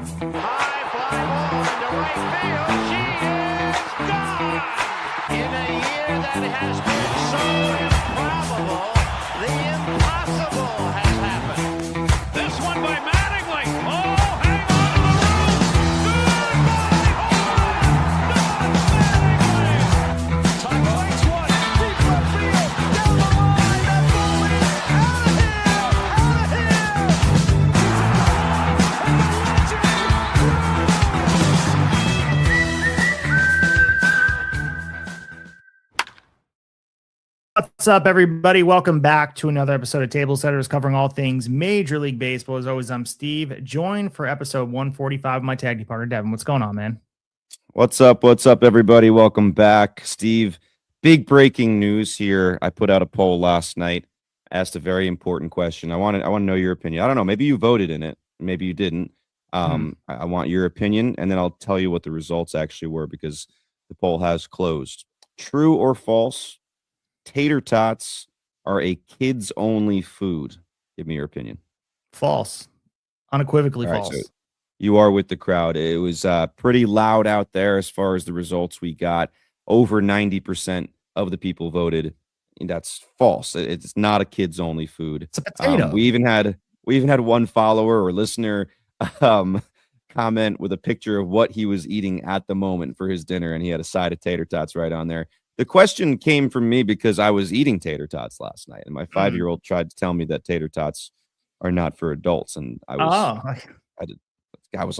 High fly ball into right field. She is gone. In a year that has been so improbable, the impossible has happened. This one by Mattingly. Oh, hang on to the roof. Goodbye, home run. Dodge Mattingly. Taco makes one. Deep left field. Down the line. That ball is out of here. Out of here. What's up, everybody? Welcome back to another episode of Tablesetters, covering all things Major League Baseball. As always, I'm Steve, joined for episode 145 of my tag team partner, Devin. What's going on, man? What's up? What's up, everybody? Welcome back. Steve, big breaking news here. I put out a poll last night, asked a very important question. I want to know your opinion. I don't know. Maybe you voted in it. Maybe you didn't. I want your opinion, and then I'll tell you what the results actually were because the poll has closed. True or false? Tater tots are a kids-only food. Give me your opinion. False. Unequivocally All right, false. so you are with the crowd. It was pretty loud out there as far as the results we got. Over 90% of the people voted. And that's false. It's not a kids-only food. It's a potato. We even had one follower or listener comment with a picture of what he was eating at the moment for his dinner, and he had a side of tater tots right on there. The question came from me because I was eating tater tots last night, and my 5-year-old tried to tell me that tater tots are not for adults, and I was like,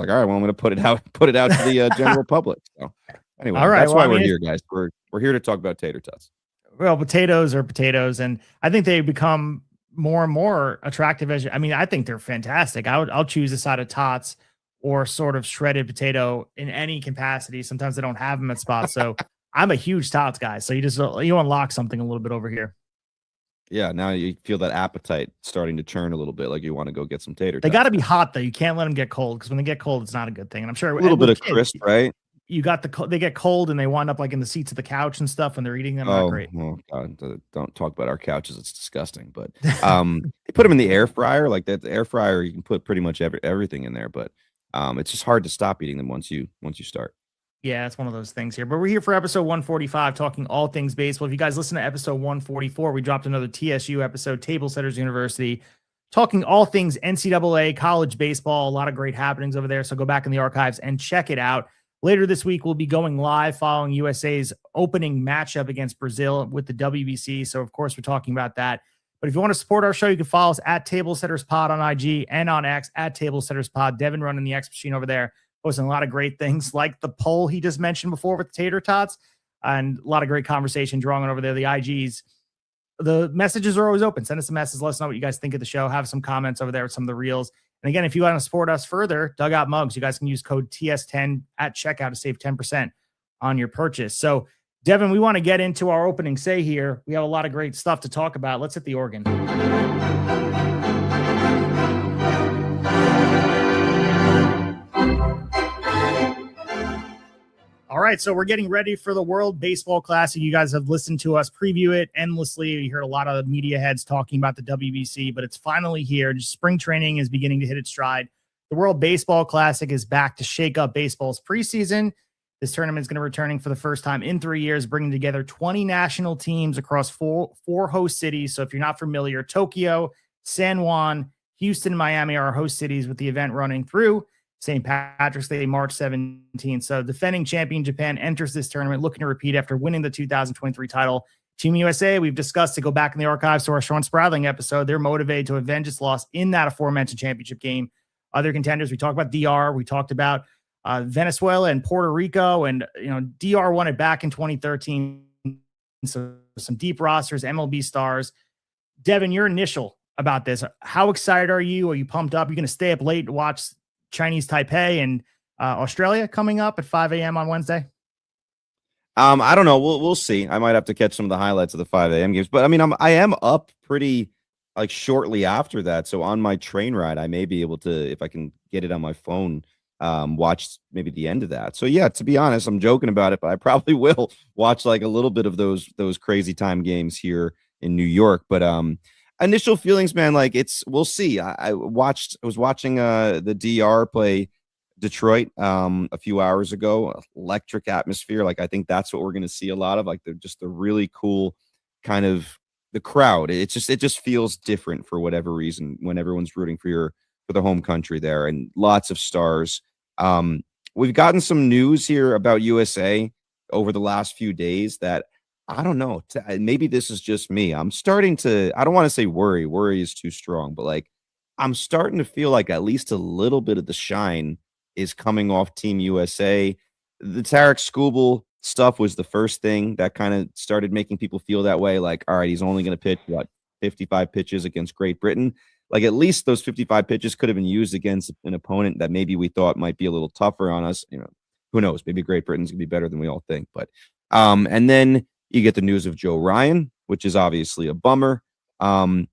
all right, well, I'm going to put it out to the general public. So anyway, all right, that's why we're here, guys. We're here to talk about tater tots. Well, potatoes are potatoes, and I think they become more and more attractive. I think they're fantastic. I'll choose a side of tots or sort of shredded potato in any capacity. Sometimes they don't have them at spots, so. I'm a huge tots guy, so you unlock something a little bit over here. Yeah, now you feel that appetite starting to churn a little bit, like you want to go get some tater tots. They got to be hot though. You can't let them get cold because when they get cold, it's not a good thing. And I'm sure a little bit of crisp, right? You got they get cold and they wind up like in the seats of the couch and stuff when they're eating them. Not great. Oh God, don't talk about our couches. It's disgusting. But you put them in the air fryer, like that. The air fryer, you can put pretty much everything in there, but it's just hard to stop eating them once you start. Yeah, it's one of those things here. But we're here for episode 145, talking all things baseball. If you guys listen to episode 144, we dropped another TSU episode, Tablesetters University, talking all things NCAA, college baseball, a lot of great happenings over there. So go back in the archives and check it out. Later this week, we'll be going live following USA's opening matchup against Brazil with the WBC. So, of course, we're talking about that. But if you want to support our show, you can follow us at Tablesetterspod on IG and on X at Tablesetterspod. Devin running the X machine over there. Posting a lot of great things like the poll he just mentioned before with the tater tots and a lot of great conversation drawing over there. The IGs, the messages are always open. Send us a message. Let us know what you guys think of the show. Have some comments over there with some of the reels. And again, if you want to support us further, Dugout Mugs, you guys can use code TS10 at checkout to save 10% on your purchase. So Devin, we want to get into our opening say here. We have a lot of great stuff to talk about. Let's hit the organ. All right, so we're getting ready for the World Baseball Classic. You guys have listened to us preview it endlessly. You heard a lot of media heads talking about the WBC, but it's finally here. Just spring training is beginning to hit its stride. The World Baseball Classic is back to shake up baseball's preseason. This tournament is going to be returning for the first time in 3 years, bringing together 20 national teams across four host cities. So if you're not familiar, Tokyo, San Juan, Houston, and Miami are our host cities, with the event running through St. Patrick's Day, March 17th. So defending champion Japan enters this tournament looking to repeat after winning the 2023 title. Team USA, we've discussed, to go back in the archives to our Sean Spradling episode. They're motivated to avenge its loss in that aforementioned championship game. Other contenders, we talked about DR. We talked about Venezuela and Puerto Rico. And, DR won it back in 2013. So some deep rosters, MLB stars. Devin, your initial about this. How excited are you? Are you pumped up? You're going to stay up late to watch Chinese Taipei and Australia coming up at 5 a.m. on Wednesday? I don't know. We'll see. I might have to catch some of the highlights of the 5 a.m. games, but I am up pretty shortly after that. So on my train ride, I may be able to, if I can get it on my phone, watch maybe the end of that. So yeah, to be honest, I'm joking about it, but I probably will watch a little bit of those crazy time games here in New York. But initial feelings, man, we'll see. I was watching the DR play Detroit a few hours ago. Electric atmosphere. Like, I think that's what we're going to see a lot of. Like, they're just a really cool kind of the crowd. It just feels different for whatever reason when everyone's rooting for the home country there, and lots of stars. We've gotten some news here about USA over the last few days that I don't know. Maybe this is just me. I'm starting to, I don't want to say worry. Worry is too strong, but like, I'm starting to feel like at least a little bit of the shine is coming off Team USA. The Tarek Skubal stuff was the first thing that kind of started making people feel that way. Like, all right, he's only going to pitch 55 pitches against Great Britain. Like, at least those 55 pitches could have been used against an opponent that maybe we thought might be a little tougher on us. You know, who knows? Maybe Great Britain's gonna be better than we all think. But and then you get the news of Joe Ryan, which is obviously a bummer. And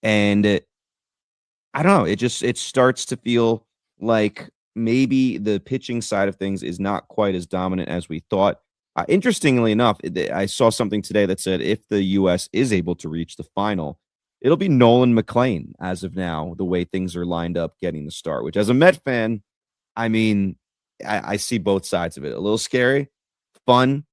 I don't know. It starts to feel like maybe the pitching side of things is not quite as dominant as we thought. Interestingly enough, I saw something today that said if the U.S. is able to reach the final, it'll be Nolan McLean as of now, the way things are lined up getting the start, which as a Met fan, I mean, I see both sides of it. A little scary, fun,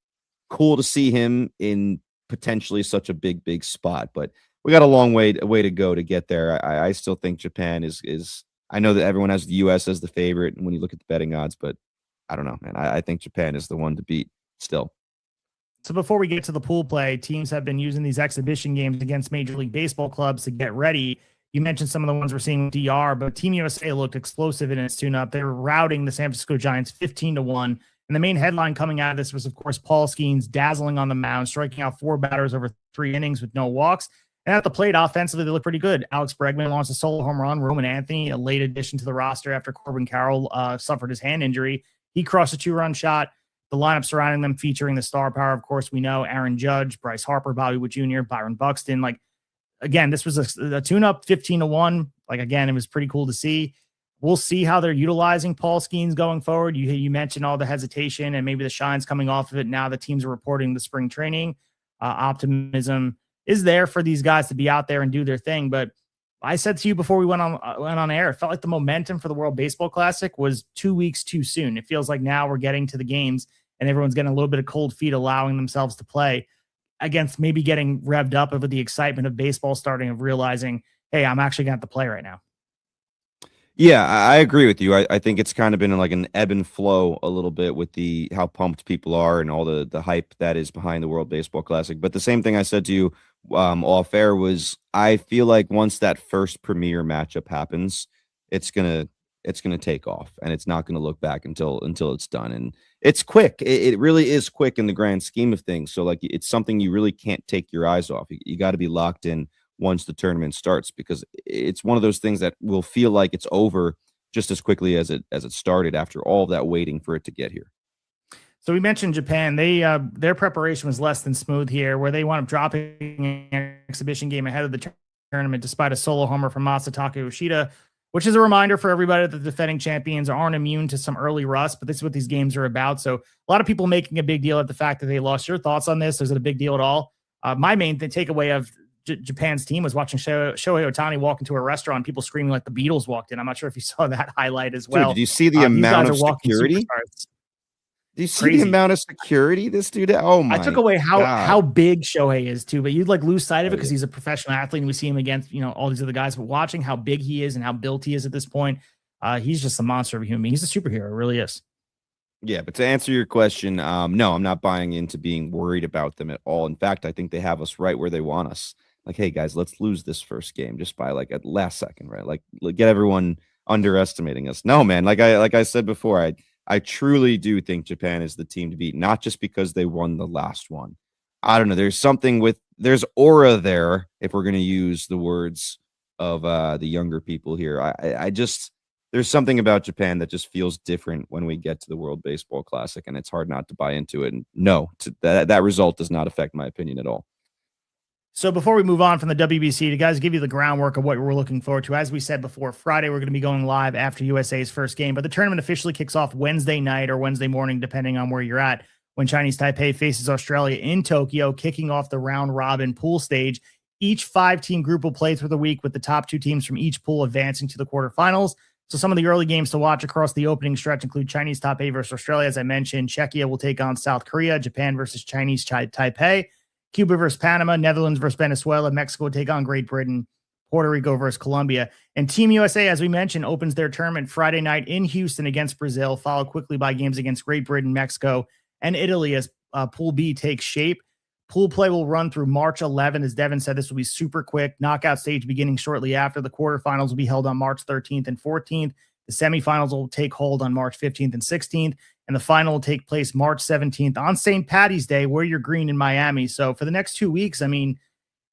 cool to see him in potentially such a big spot, but we got a long way to go to get there. I still think Japan is I know that everyone has the U.S. as the favorite when you look at the betting odds, but I don't know, man. I think Japan is the one to beat still. So before we get to the pool play, teams have been using these exhibition games against Major League Baseball clubs to get ready. You mentioned some of the ones we're seeing with DR, but Team USA looked explosive in its tune-up. They were routing the San Francisco Giants 15-1. And the main headline coming out of this was, of course, Paul Skenes dazzling on the mound, striking out 4 batters over 3 innings with no walks. And at the plate, offensively, they look pretty good. Alex Bregman launched a solo home run. Roman Anthony, a late addition to the roster after Corbin Carroll suffered his hand injury. He crushed a 2-run shot. The lineup surrounding them featuring the star power, of course, we know Aaron Judge, Bryce Harper, Bobby Witt Jr., Byron Buxton. Like, again, this was a tune-up 15-1. Like, again, it was pretty cool to see. We'll see how they're utilizing Paul Skenes going forward. You mentioned all the hesitation and maybe the shine's coming off of it now that teams are reporting the spring training. Optimism is there for these guys to be out there and do their thing. But I said to you before we went on air, it felt like the momentum for the World Baseball Classic was 2 weeks too soon. It feels like now we're getting to the games and everyone's getting a little bit of cold feet, allowing themselves to play against maybe getting revved up over the excitement of baseball starting, of realizing, hey, I'm actually going to have to play right now. Yeah, I agree with you. I think it's kind of been like an ebb and flow a little bit with how pumped people are and all the hype that is behind the World Baseball Classic. But the same thing I said to you off air was I feel like once that first premier matchup happens, it's gonna take off, and it's not gonna look back until it's done. And it's quick. It really is quick in the grand scheme of things. So like it's something you really can't take your eyes off. You got to be locked in once the tournament starts, because it's one of those things that will feel like it's over just as quickly as it started after all of that waiting for it to get here. So we mentioned Japan. Their preparation was less than smooth here, where they wound up dropping an exhibition game ahead of the tournament despite a solo homer from Masataka Yoshida, which is a reminder for everybody that the defending champions aren't immune to some early rust, but this is what these games are about. So a lot of people making a big deal at the fact that they lost. Your thoughts on this? Is it a big deal at all? My main takeaway of Japan's team was watching Shohei Ohtani walk into a restaurant, people screaming like the Beatles walked in. I'm not sure if you saw that highlight as well. Dude, did you see the amount of security? Do you see the amount of security this dude? Oh my! I took away how big Shohei is too, but you'd like lose sight of it because he's a professional athlete and we see him against all these other guys. But watching how big he is and how built he is at this point, he's just a monster of a human being. He's a superhero, really is. Yeah, but to answer your question, no, I'm not buying into being worried about them at all. In fact, I think they have us right where they want us. Like, hey guys, let's lose this first game just by like at last second, right? Like get everyone underestimating us. No, man, like I said before, I truly do think Japan is the team to beat, not just because they won the last one. I don't know. There's aura there, if we're going to use the words of the younger people here. I just, there's something about Japan that just feels different when we get to the World Baseball Classic, and it's hard not to buy into it. And no, that result does not affect my opinion at all. So before we move on from the WBC, to guys give you the groundwork of what we're looking forward to. As we said before, Friday we're going to be going live after USA's first game, but the tournament officially kicks off Wednesday night or Wednesday morning, depending on where you're at, when Chinese Taipei faces Australia in Tokyo, kicking off the round-robin pool stage. Each 5-team group will play through the week with the top 2 teams from each pool advancing to the quarterfinals. So some of the early games to watch across the opening stretch include Chinese top 8 versus Australia. As I mentioned, Czechia will take on South Korea, Japan versus Chinese Taipei, Cuba versus Panama, Netherlands versus Venezuela, Mexico will take on Great Britain, Puerto Rico versus Colombia. And Team USA, as we mentioned, opens their tournament Friday night in Houston against Brazil, followed quickly by games against Great Britain, Mexico, and Italy as Pool B takes shape. Pool play will run through March 11th. As Devin said, this will be super quick. Knockout stage beginning shortly after. The quarterfinals will be held on March 13th and 14th. The semifinals will take hold on March 15th and 16th. And the final will take place March 17th on St. Patty's Day, where you're green in Miami. So for the next 2 weeks, I mean,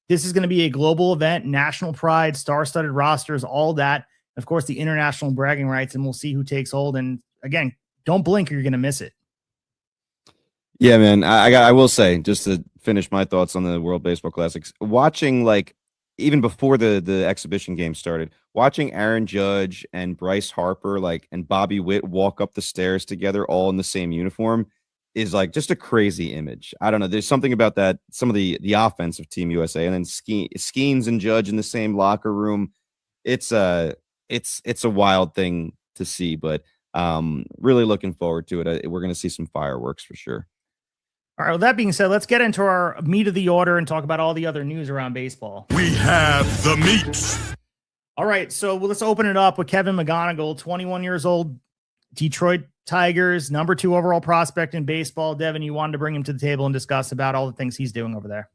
this is going to be a global event, national pride, star-studded rosters, all that. Of course, the international bragging rights, and we'll see who takes hold. And again, don't blink or you're going to miss it. Yeah, man. I will say, just to finish my thoughts on the World Baseball Classics, watching, like, even before the exhibition game started, watching Aaron Judge and Bryce Harper, like, and Bobby Witt walk up the stairs together, all in the same uniform, is like just a crazy image. I don't know. There's something about that. Some of the offense of Team USA, and then Skenes and Judge in the same locker room. It's a wild thing to see, but really looking forward to it. We're going to see some fireworks for sure. All right, with that being said, let's get into our meat of the order and talk about all the other news around baseball. We have the meat. All right, so let's open it up with Kevin McGonigle, 21 years old, Detroit Tigers, number 2 overall prospect in baseball. Devin, you wanted to bring him to the table and discuss about all the things he's doing over there.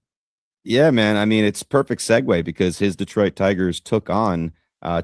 Yeah, man. I mean, it's perfect segue because his Detroit Tigers took on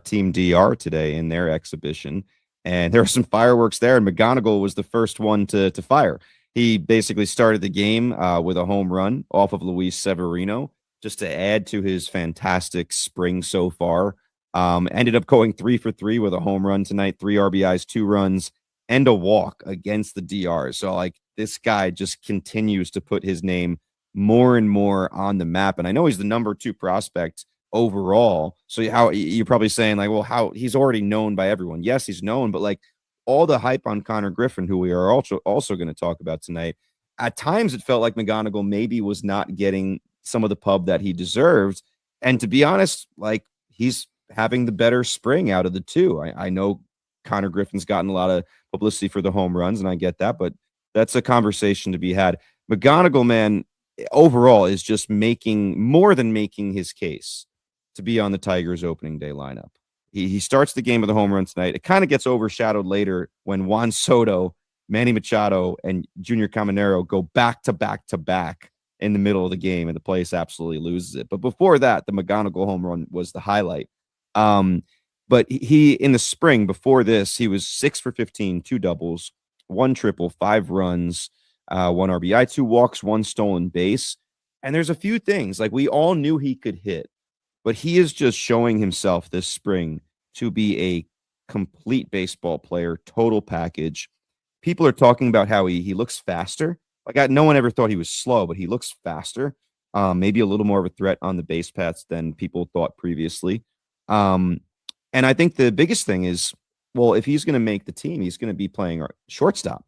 Team DR today in their exhibition, and there were some fireworks there, and McGonigle was the first one to fire. He basically started the game with a home run off of Luis Severino just to add to his fantastic spring so far. Ended up going 3 for 3 with a home run tonight, 3 RBIs, 2 runs, and a walk against the DR. So, like, this guy just continues to put his name more and more on the map. And I know he's the number 2 prospect overall. So how you're probably saying, like, well, how he's already known by everyone. Yes, he's known, but like all the hype on Connor Griffin, who we are also going to talk about tonight, at times it felt like McGonigle maybe was not getting some of the pub that he deserved. And to be honest, like, he's having the better spring out of the two. I know Connor Griffin's gotten a lot of publicity for the home runs, and I get that, but that's a conversation to be had. McGonigle, man, overall is just more than making his case to be on the Tigers opening day lineup. He starts the game with a home run tonight. It kind of gets overshadowed later when Juan Soto, Manny Machado, and Junior Caminero go back to back in the middle of the game, and the place absolutely loses it. But before that, the McGonigle home run was the highlight. But he, in the spring before this, he was 6 for 15, 2 doubles, 1 triple, 5 runs, 1 RBI, 2 walks, 1 stolen base. And there's a few things, like, we all knew he could hit, but he is just showing himself this spring to be a complete baseball player, total package. People are talking about how he looks faster. Like, no one ever thought he was slow, but he looks faster. Maybe a little more of a threat on the base paths than people thought previously. And I think the biggest thing is, well, if he's going to make the team, he's going to be playing our shortstop.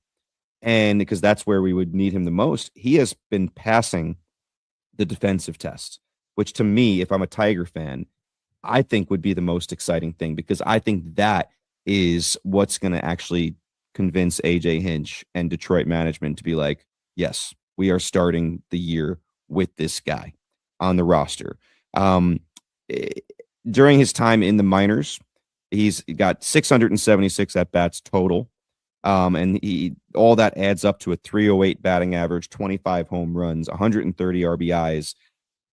And because that's where we would need him the most. He has been passing the defensive test, which to me, if I'm a Tiger fan, I think would be the most exciting thing, because I think that is what's going to actually convince AJ Hinch and Detroit management to be like, yes, we are starting the year with this guy on the roster. During his time in the minors, he's got 676 at-bats total. And all that adds up to a 308 batting average, 25 home runs, 130 RBIs,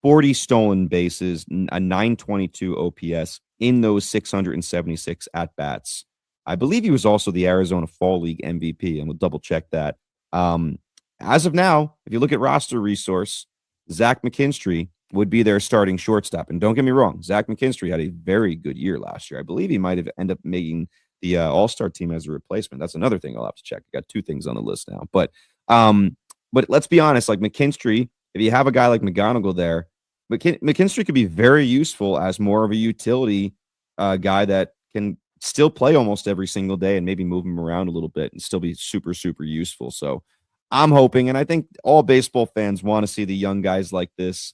40 stolen bases, a 922 OPS in those 676 at-bats. I believe he was also the Arizona Fall League MVP, and we'll double check that. As of now, if you look at roster resource, Zach McKinstry would be their starting shortstop. And don't get me wrong, Zach McKinstry had a very good year last year. I believe he might have ended up making the All-Star team as a replacement. That's another thing I'll have to check. I got 2 things on the list now. But let's be honest, like McKinstry, if you have a guy like McGonigle there, McKinstry could be very useful as more of a utility guy that can still play almost every single day and maybe move him around a little bit and still be super, super useful. So I'm hoping, and I think all baseball fans want to see the young guys like this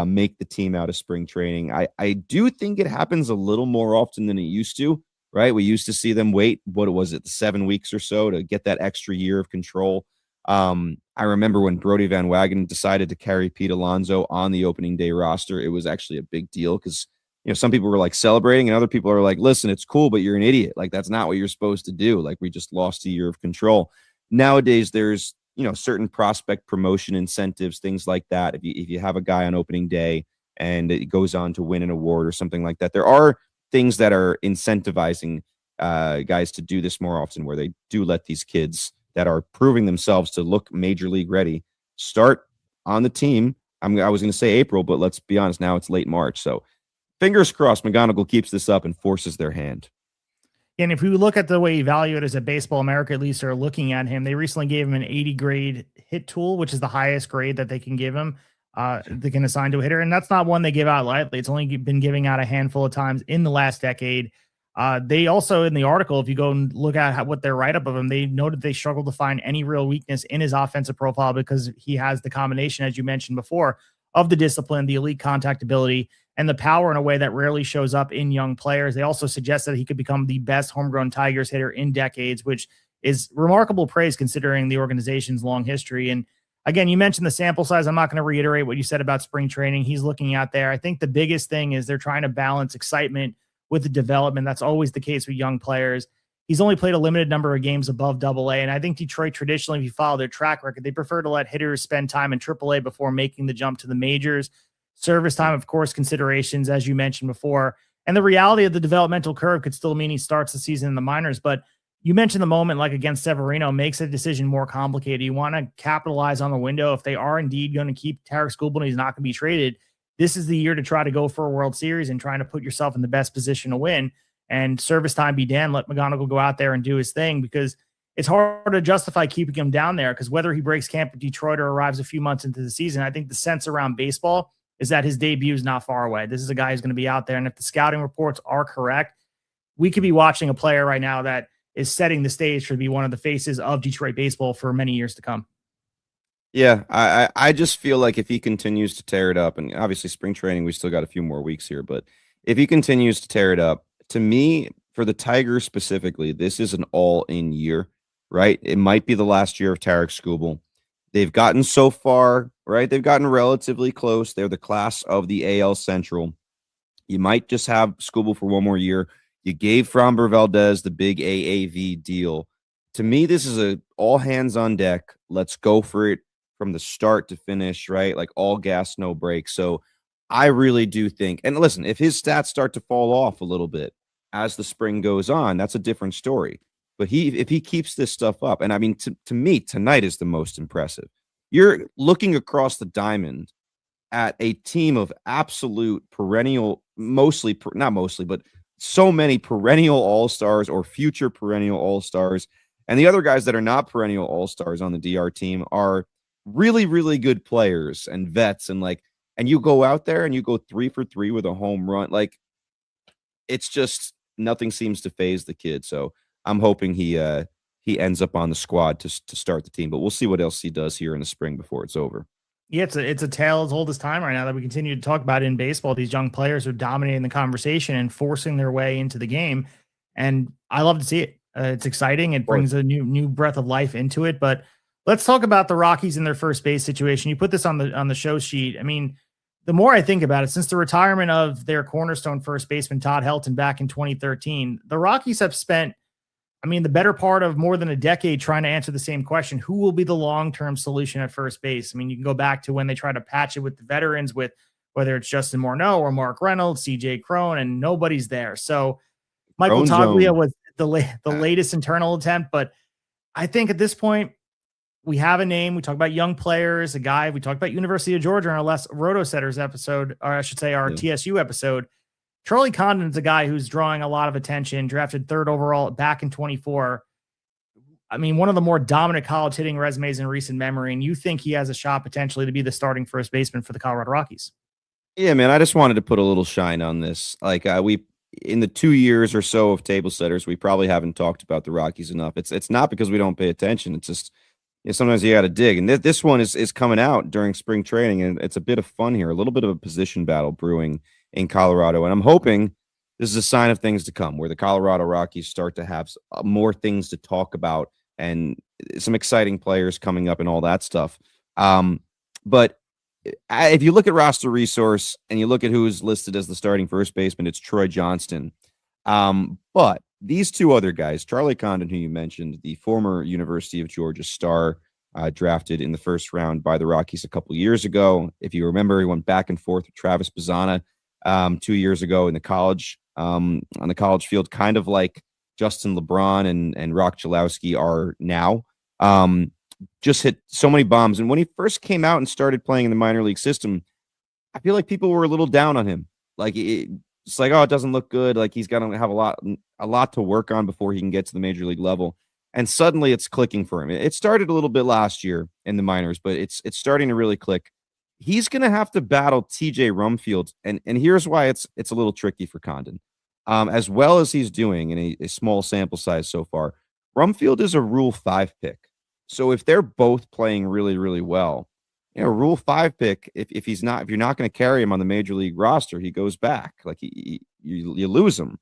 make the team out of spring training. I do think it happens a little more often than it used to, right? We used to see them wait, what was it, 7 weeks or so to get that extra year of control. I remember when Brodie Van Wagenen decided to carry Pete Alonso on the opening day roster, it was actually a big deal because, some people were like celebrating and other people are like, listen, it's cool, but you're an idiot. Like, that's not what you're supposed to do. Like, we just lost a year of control. Nowadays, there's, certain prospect promotion incentives, things like that. If you have a guy on opening day and it goes on to win an award or something like that, there are things that are incentivizing guys to do this more often, where they do let these kids that are proving themselves to look major league ready start on the team. I was going to say April, but let's be honest, now it's late March. So fingers crossed McGonigle keeps this up and forces their hand. And if we look at the way evaluators at Baseball America at least are looking at him, they recently gave him an 80 grade hit tool, which is the highest grade that they can give him. They can assign to a hitter. And that's not one they give out lightly. It's only been giving out a handful of times in the last decade. They also, in the article, if you go and look at what their write-up of him, they noted they struggled to find any real weakness in his offensive profile because he has the combination, as you mentioned before, of the discipline, the elite contact ability, and the power in a way that rarely shows up in young players. They also suggest that he could become the best homegrown Tigers hitter in decades, which is remarkable praise considering the organization's long history. And again, you mentioned the sample size. I'm not going to reiterate what you said about spring training. He's looking out there. I think the biggest thing is they're trying to balance excitement with the development. That's always the case with young players. He's only played a limited number of games above AA. And I think Detroit traditionally, if you follow their track record, they prefer to let hitters spend time in AAA before making the jump to the majors. Service time, of course, considerations, as you mentioned before. And the reality of the developmental curve could still mean he starts the season in the minors. But you mentioned the moment, like against Severino, makes a decision more complicated. You want to capitalize on the window. If they are indeed going to keep Tarek Skubal and he's not going to be traded, this is the year to try to go for a World Series and trying to put yourself in the best position to win. And service time be damned, let McGonigle go out there and do his thing, because it's hard to justify keeping him down there, because whether he breaks camp at Detroit or arrives a few months into the season, I think the sense around baseball is that his debut is not far away. This is a guy who's going to be out there. And if the scouting reports are correct, we could be watching a player right now that is setting the stage to be one of the faces of Detroit baseball for many years to come. Yeah, I just feel like if he continues to tear it up, and obviously spring training, we still got a few more weeks here, but if he continues to tear it up, to me, for the Tigers specifically, this is an all-in year, right? It might be the last year of Tarek Skubal. They've gotten so far, right? They've gotten relatively close. They're the class of the AL Central. You might just have Skubal for one more year. You gave Framber Valdez the big AAV deal. To me, this is a all hands on deck. Let's go for it from the start to finish, right? Like all gas, no brakes. So I really do think, and listen, if his stats start to fall off a little bit as the spring goes on, that's a different story. But if he keeps this stuff up, and I mean, to me, tonight is the most impressive. You're looking across the diamond at a team of absolute perennial, not mostly, but so many perennial all-stars or future perennial all-stars. And the other guys that are not perennial all-stars on the DR team are really, really good players and vets. And you go out there and you go 3 for 3 with a home run. Like, it's just nothing seems to phase the kid. So I'm hoping he ends up on the squad to start the team, but we'll see what else he does here in the spring before it's over. Yeah, it's a tale as old as time right now that we continue to talk about in baseball. These young players are dominating the conversation and forcing their way into the game, and I love to see it. It's exciting. It brings a new breath of life into it. But let's talk about the Rockies and their first base situation. You put this on the show sheet. I mean, the more I think about it, since the retirement of their cornerstone first baseman Todd Helton back in 2013, the Rockies have spent, the better part of more than a decade trying to answer the same question: who will be the long-term solution at first base? I mean, you can go back to when they tried to patch it with the veterans, with whether it's Justin Morneau or Mark Reynolds, CJ Cron, and nobody's there. So Michael Toglia was the latest internal attempt, but I think at this point we have a name. We talk about young players, a guy. We talked about University of Georgia in our last Roto-Setters episode, or I should say our TSU episode. Charlie Condon is a guy who's drawing a lot of attention, drafted 3rd overall back in 24. I mean, one of the more dominant college hitting resumes in recent memory, and you think he has a shot potentially to be the starting first baseman for the Colorado Rockies. Yeah, man, I just wanted to put a little shine on this. Like in the 2 years or so of Tablesetters, we probably haven't talked about the Rockies enough. It's not because we don't pay attention. It's just sometimes you got to dig. And this one is coming out during spring training, and it's a bit of fun here, a little bit of a position battle brewing in Colorado. And I'm hoping this is a sign of things to come, where the Colorado Rockies start to have more things to talk about and some exciting players coming up and all that stuff. But if you look at roster resource and you look at who's listed as the starting first baseman, it's Troy Johnston. But these two other guys, Charlie Condon, who you mentioned, the former University of Georgia star, drafted in the first round by the Rockies a couple years ago. If you remember, he went back and forth with Travis Bazzana 2 years ago in the college, on the college field, kind of like Justin LeBron and Rock Chalowski are now. Just hit so many bombs. And when he first came out and started playing in the minor league system, I feel like people were a little down on him. Like it's like, oh, it doesn't look good. Like he's got to have a lot to work on before he can get to the major league level. And suddenly it's clicking for him. It started a little bit last year in the minors, but it's starting to really click. He's going to have to battle TJ Rumfield. And here's why it's a little tricky for Condon. As well as he's doing in a small sample size so far, Rumfield is a Rule 5 pick. So if they're both playing really, really well, Rule 5 pick, if you're not going to carry him on the major league roster, he goes back. Like you lose him.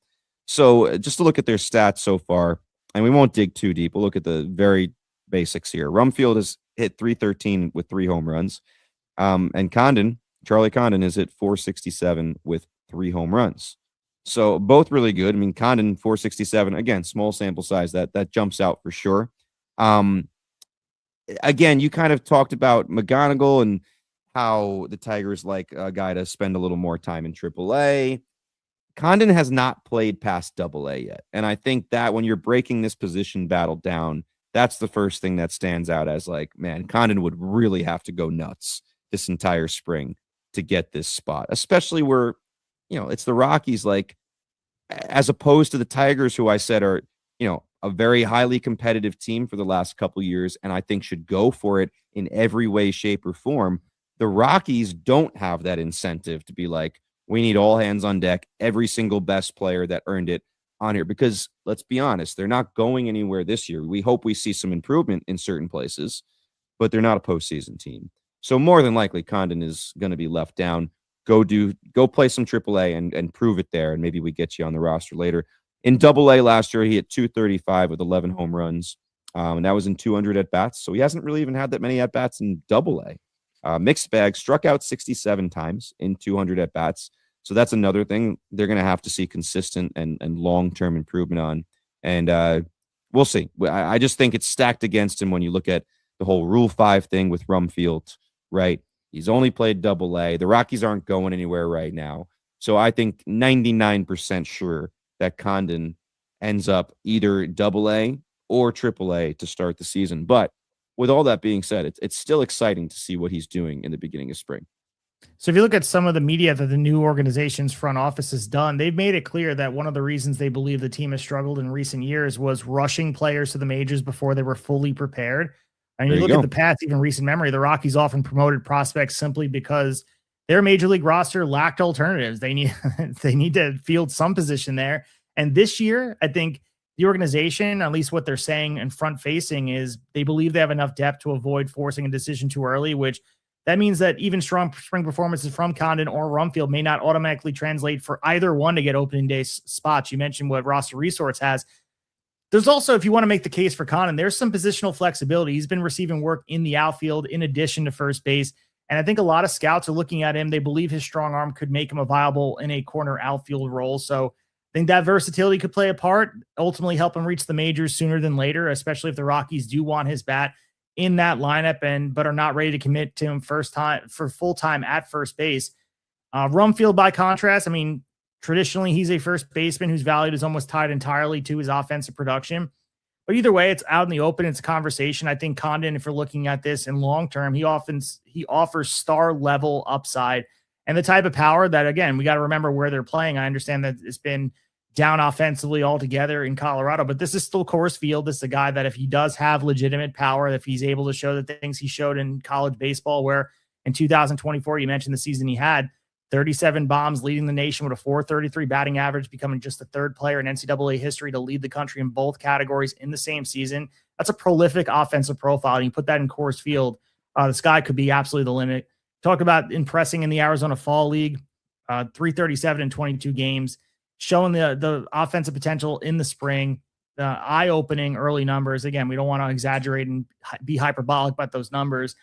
So just to look at their stats so far, and we won't dig too deep. We'll look at the very basics here. Rumfield has hit 313 with 3 home runs. And Charlie Condon is at 467 with 3 home runs. So both really good. I mean, Condon 467, again, small sample size, that jumps out for sure. Again, you kind of talked about McGonigle and how the Tigers like a guy to spend a little more time in AAA. Condon has not played past AA yet. And I think that when you're breaking this position battle down, that's the first thing that stands out as like, man, Condon would really have to go nuts this entire spring to get this spot, especially where, it's the Rockies, like, as opposed to the Tigers, who I said are, a very highly competitive team for the last couple of years, and I think should go for it in every way, shape, or form. The Rockies don't have that incentive to be like, we need all hands on deck, every single best player that earned it on here, because let's be honest, they're not going anywhere this year. We hope we see some improvement in certain places, but they're not a postseason team. So more than likely, Condon is going to be left down. Go play some AAA and prove it there, and maybe we get you on the roster later. In AA last year, he hit 235 with 11 home runs, and that was in 200 at-bats. So he hasn't really even had that many at-bats in AA. Mixed bag, struck out 67 times in 200 at-bats. So that's another thing they're going to have to see consistent and long-term improvement on. And we'll see. I just think it's stacked against him when you look at the whole Rule 5 thing with Rumfield, right? He's only played AA. The Rockies aren't going anywhere right now. So I think 99% sure that Condon ends up either AA or AAA to start the season. But with all that being said, it's still exciting to see what he's doing in the beginning of spring. So if you look at some of the media that the new organization's front office has done, they've made it clear that one of the reasons they believe the team has struggled in recent years was rushing players to the majors before they were fully prepared. And you look at the past, even recent memory, the Rockies often promoted prospects simply because their major league roster lacked alternatives. They need to field some position there. And this year, I think the organization, at least what they're saying and front facing, is they believe they have enough depth to avoid forcing a decision too early, which that means that even strong spring performances from Condon or Rumfield may not automatically translate for either one to get opening day spots. You mentioned what roster resource has. There's also, if you want to make the case for Condon, there's some positional flexibility. He's been receiving work in the outfield in addition to first base. And I think a lot of scouts are looking at him. They believe his strong arm could make him a viable in a corner outfield role. So I think that versatility could play a part, ultimately help him reach the majors sooner than later, especially if the Rockies do want his bat in that lineup but are not ready to commit to him full time at first base. Rumfield, by contrast, I mean, traditionally, he's a first baseman whose value is almost tied entirely to his offensive production. But either way, it's out in the open. It's a conversation. I think Condon, if you're looking at this in long term, he offers star level upside and the type of power that, again, we got to remember where they're playing. I understand that it's been down offensively altogether in Colorado, but this is still Coors Field. This is a guy that if he does have legitimate power, if he's able to show the things he showed in college baseball, where in 2024, you mentioned the season he had 37 bombs, leading the nation with a .433 batting average, becoming just the third player in NCAA history to lead the country in both categories in the same season. That's a prolific offensive profile. And you put that in Coors Field, the sky could be absolutely the limit. Talk about impressing in the Arizona Fall League, 337 in 22 games. showing the offensive potential in the spring, the eye-opening early numbers. Again, we don't want to exaggerate and be hyperbolic about those numbers.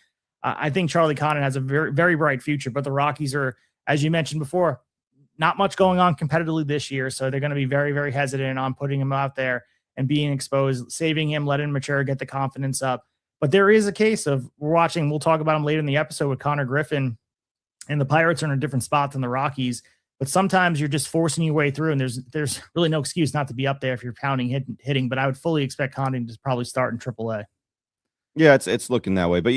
I think Charlie Condon has a very, very bright future, but the Rockies are, as you mentioned before, not much going on competitively this year. So they're going to be very, very hesitant on putting him out there and being exposed, saving him, letting him mature, get the confidence up. But there is a case of we'll talk about him later in the episode with Connor Griffin, and the Pirates are in a different spot than the Rockies. But sometimes you're just forcing your way through, and there's really no excuse not to be up there if you're pounding, hitting. But I would fully expect Condon to probably start in AAA. Yeah, it's looking that way. But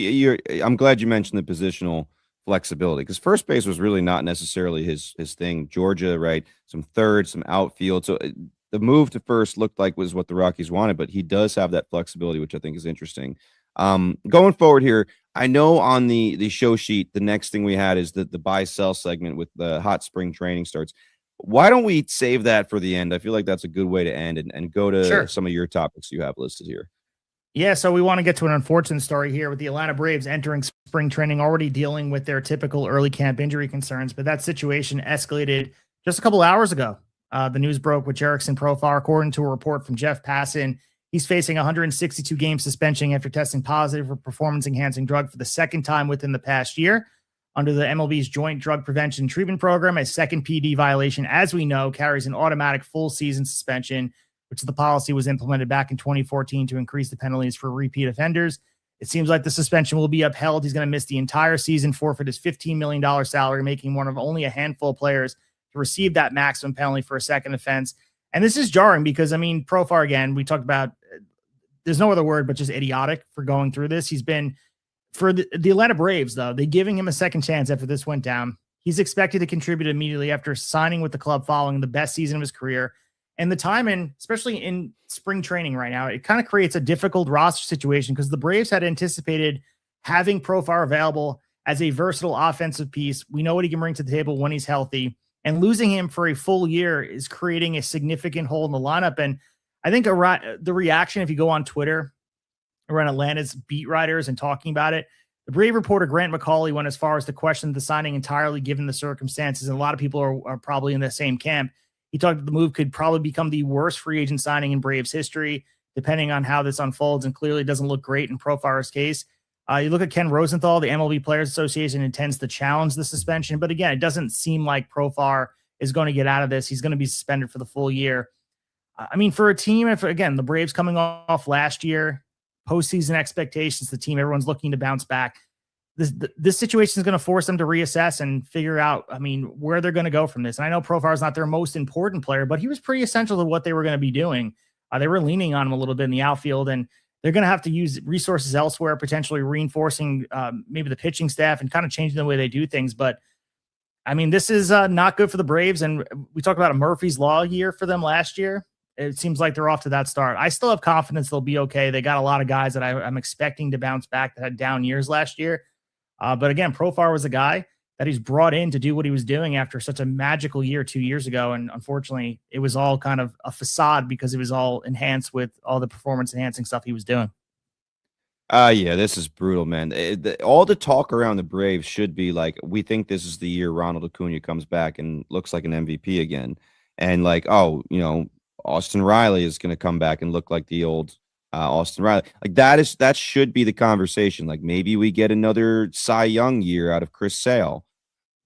I'm glad you mentioned the positional flexibility, because first base was really not necessarily his thing. Georgia, right? Some third, some outfield. So the move to first looked like was what the Rockies wanted, but he does have that flexibility, which I think is interesting. Going forward here, I know on the show sheet, the next thing we had is the buy sell segment with the hot spring training starts. Why don't we save that for the end? I feel like that's a good way to end and go to some of your topics you have listed here. Yeah, so we want to get to an unfortunate story here with the Atlanta Braves entering spring training, already dealing with their typical early camp injury concerns, but that situation escalated just a couple hours ago. The news broke with Jerickson Profar, according to a report from Jeff Passan. He's facing 162-game suspension after testing positive for performance-enhancing drug for the second time within the past year. Under the MLB's Joint Drug Prevention Treatment Program, a second PD violation, as we know, carries an automatic full-season suspension, which the policy was implemented back in 2014 to increase the penalties for repeat offenders. It seems like the suspension will be upheld. He's going to miss the entire season, forfeit his $15 million salary, making one of only a handful of players to receive that maximum penalty for a second offense. And this is jarring because, I mean, Profar, again, we talked about, there's no other word but just idiotic for going through this. He's been, for the Atlanta Braves, though, they're giving him a second chance after this went down. He's expected to contribute immediately after signing with the club following the best season of his career. And the timing, especially in spring training right now, it kind of creates a difficult roster situation because the Braves had anticipated having Profar available as a versatile offensive piece. We know what he can bring to the table when he's healthy. And losing him for a full year is creating a significant hole in the lineup. And I think the reaction, if you go on Twitter around Atlanta's beat writers and talking about it, the Brave reporter Grant McCauley went as far as to question the signing entirely given the circumstances. And a lot of people are probably in the same camp. He talked that the move could probably become the worst free agent signing in Braves history, depending on how this unfolds, and clearly doesn't look great in Profar's case. You look at Ken Rosenthal, the MLB Players Association intends to challenge the suspension, but again, it doesn't seem like Profar is going to get out of this. He's going to be suspended for the full year. I mean, for a team, if again, the Braves coming off last year, postseason expectations, the team, everyone's looking to bounce back. This situation is going to force them to reassess and figure out, I mean, where they're going to go from this. And I know Profar is not their most important player, but he was pretty essential to what they were going to be doing. They were leaning on him a little bit in the outfield, and they're going to have to use resources elsewhere, potentially reinforcing maybe the pitching staff and kind of changing the way they do things. But I mean, this is not good for the Braves. And we talked about a Murphy's Law year for them last year. It seems like they're off to that start. I still have confidence they'll be okay. They got a lot of guys that I'm expecting to bounce back that had down years last year. But again, Profar was a guy that he's brought in to do what he was doing after such a magical year 2 years ago. And unfortunately, it was all kind of a facade because it was all enhanced with all the performance enhancing stuff he was doing. Yeah, this is brutal, man. All the talk around the Braves should be like, we think this is the year Ronald Acuna comes back and looks like an MVP again. And like, oh, you know, Austin Riley is going to come back and look like the old Austin Riley. Like that should be the conversation. Like maybe we get another Cy Young year out of Chris Sale.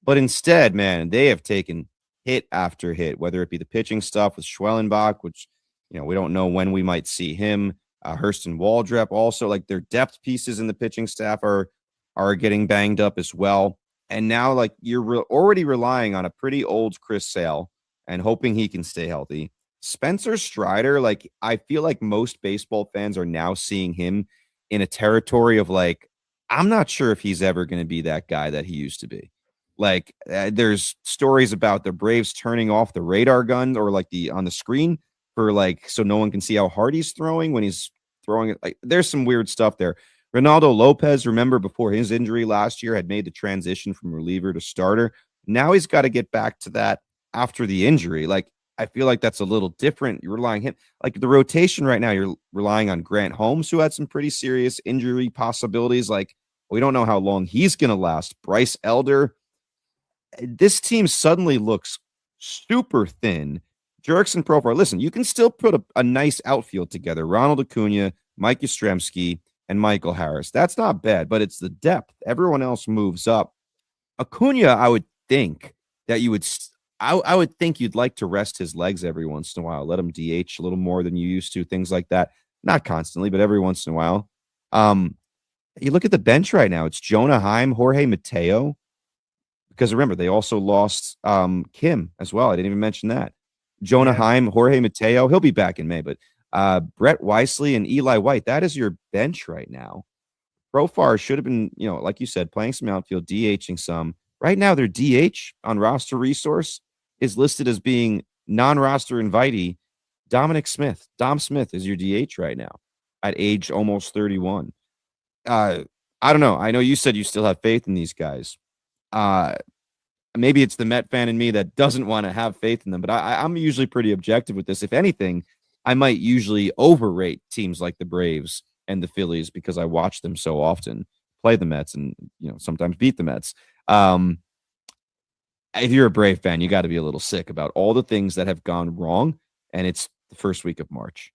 But instead, man, they have taken hit after hit, whether it be the pitching stuff with Schwellenbach, which, you know, we don't know when we might see him. Hurston Waldrep also, like their depth pieces in the pitching staff are getting banged up as well. And now like you're already relying on a pretty old Chris Sale and hoping he can stay healthy. Spencer Strider, like I feel like most baseball fans are now seeing him in a territory of like, I'm not sure if he's ever going to be that guy that he used to be. Like there's stories about the Braves turning off the radar gun or like on the screen for like, so no one can see how hard he's throwing when he's throwing it. Like there's some weird stuff there. Ronaldo Lopez, remember before his injury last year, had made the transition from reliever to starter. Now he's got to get back to that after the injury. Like, I feel like that's a little different. You're relying him like the rotation right now. You're relying on Grant Holmes, who had some pretty serious injury possibilities. Like we don't know how long he's going to last. Bryce Elder. This team suddenly looks super thin. Jurickson Profar. Listen, you can still put a nice outfield together. Ronald Acuna, Mike Yastrzemski, and Michael Harris. That's not bad, but it's the depth. Everyone else moves up. Acuna, I would think that you would. I would think you'd like to rest his legs every once in a while. Let him DH a little more than you used to. Things like that. Not constantly, but every once in a while. You look at the bench right now. It's Jonah Heim, Jorge Mateo. Because remember, they also lost Kim as well. I didn't even mention that. Jonah Heim, Jorge Mateo. He'll be back in May, but Brett Wisely and Eli White. That is your bench right now. Profar should have been, like you said, playing some outfield, DHing some. Right now, their DH on roster resource is listed as being non-roster invitee Dominic Smith. Dom Smith is your DH right now at age almost 31. I don't know. I know you said you still have faith in these guys. Maybe it's the Met fan in me that doesn't want to have faith in them, but I'm usually pretty objective with this. If anything, I might usually overrate teams like the Braves and the Phillies because I watch them so often play the Mets and sometimes beat the Mets. If you're a Brave fan, you got to be a little sick about all the things that have gone wrong, and it's the first week of March.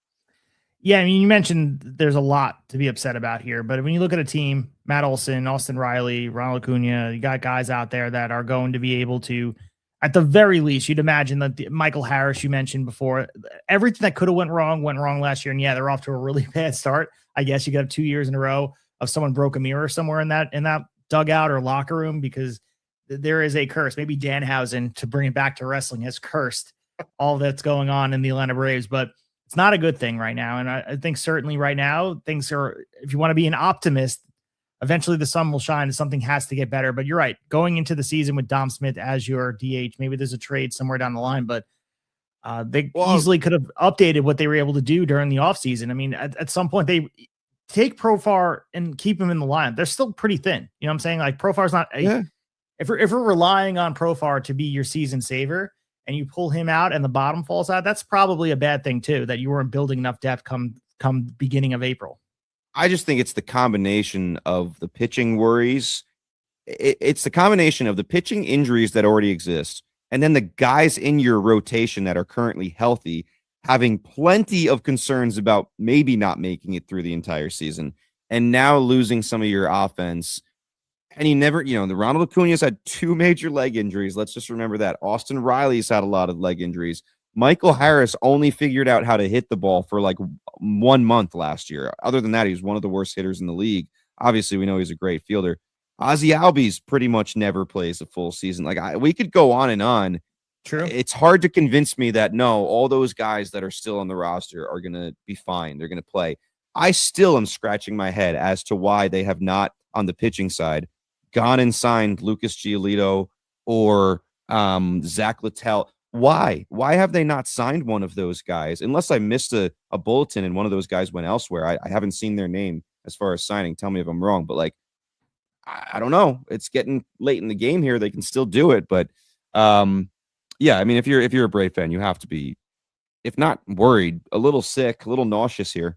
Yeah, I mean, you mentioned there's a lot to be upset about here, but when you look at a team, Matt Olson, Austin Riley, Ronald Acuna, you got guys out there that are going to be able to, at the very least, you'd imagine that Michael Harris, you mentioned before, everything that could have went wrong last year, and yeah, they're off to a really bad start. I guess you got 2 years in a row of someone broke a mirror somewhere in that dugout or locker room because there is a curse. Maybe Danhausen, to bring it back to wrestling, has cursed all that's going on in the Atlanta Braves, but it's not a good thing right now. And I think certainly right now things are, if you want to be an optimist, eventually the sun will shine and something has to get better. But you're right. Going into the season with Dom Smith as your DH, maybe there's a trade somewhere down the line, but they easily could have updated what they were able to do during the offseason. I mean, at some point they take Profar and keep him in the lineup. They're still pretty thin. You know what I'm saying? Like Profar's not if we're relying on Profar to be your season saver and you pull him out and the bottom falls out, that's probably a bad thing too, that you weren't building enough depth come beginning of April. I just think it's the combination of the pitching worries. It's the combination of the pitching injuries that already exist, and then the guys in your rotation that are currently healthy having plenty of concerns about maybe not making it through the entire season, and now losing some of your offense. And you never, the Ronald Acuna's had 2 major leg injuries. Let's just remember that. Austin Riley's had a lot of leg injuries. Michael Harris only figured out how to hit the ball for like 1 month last year. Other than that, he was one of the worst hitters in the league. Obviously, we know he's a great fielder. Ozzie Albies pretty much never plays a full season. We could go on and on. True. It's hard to convince me that, no, all those guys that are still on the roster are going to be fine. They're going to play. I still am scratching my head as to why they have not, on the pitching side, gone and signed Lucas Giolito or Zach Littell. Why? Why have they not signed one of those guys? Unless I missed a bulletin and one of those guys went elsewhere. I haven't seen their name as far as signing. Tell me if I'm wrong, but I don't know. It's getting late in the game here. They can still do it, but yeah. I mean, if you're a Brave fan, you have to be, if not worried, a little sick, a little nauseous here.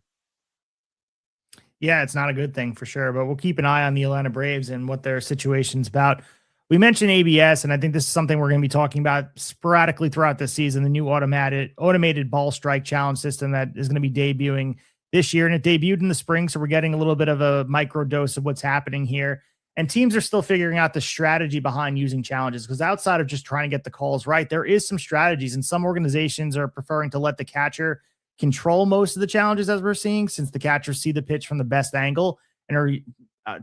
Yeah, it's not a good thing for sure, but we'll keep an eye on the Atlanta Braves and what their situation's about. We mentioned ABS, and I think this is something we're going to be talking about sporadically throughout the season, the new automated ball strike challenge system that is going to be debuting this year, and it debuted in the spring, so we're getting a little bit of a micro dose of what's happening here. And teams are still figuring out the strategy behind using challenges, because outside of just trying to get the calls right, there is some strategies, and some organizations are preferring to let the catcher control most of the challenges, as we're seeing, since the catchers see the pitch from the best angle and are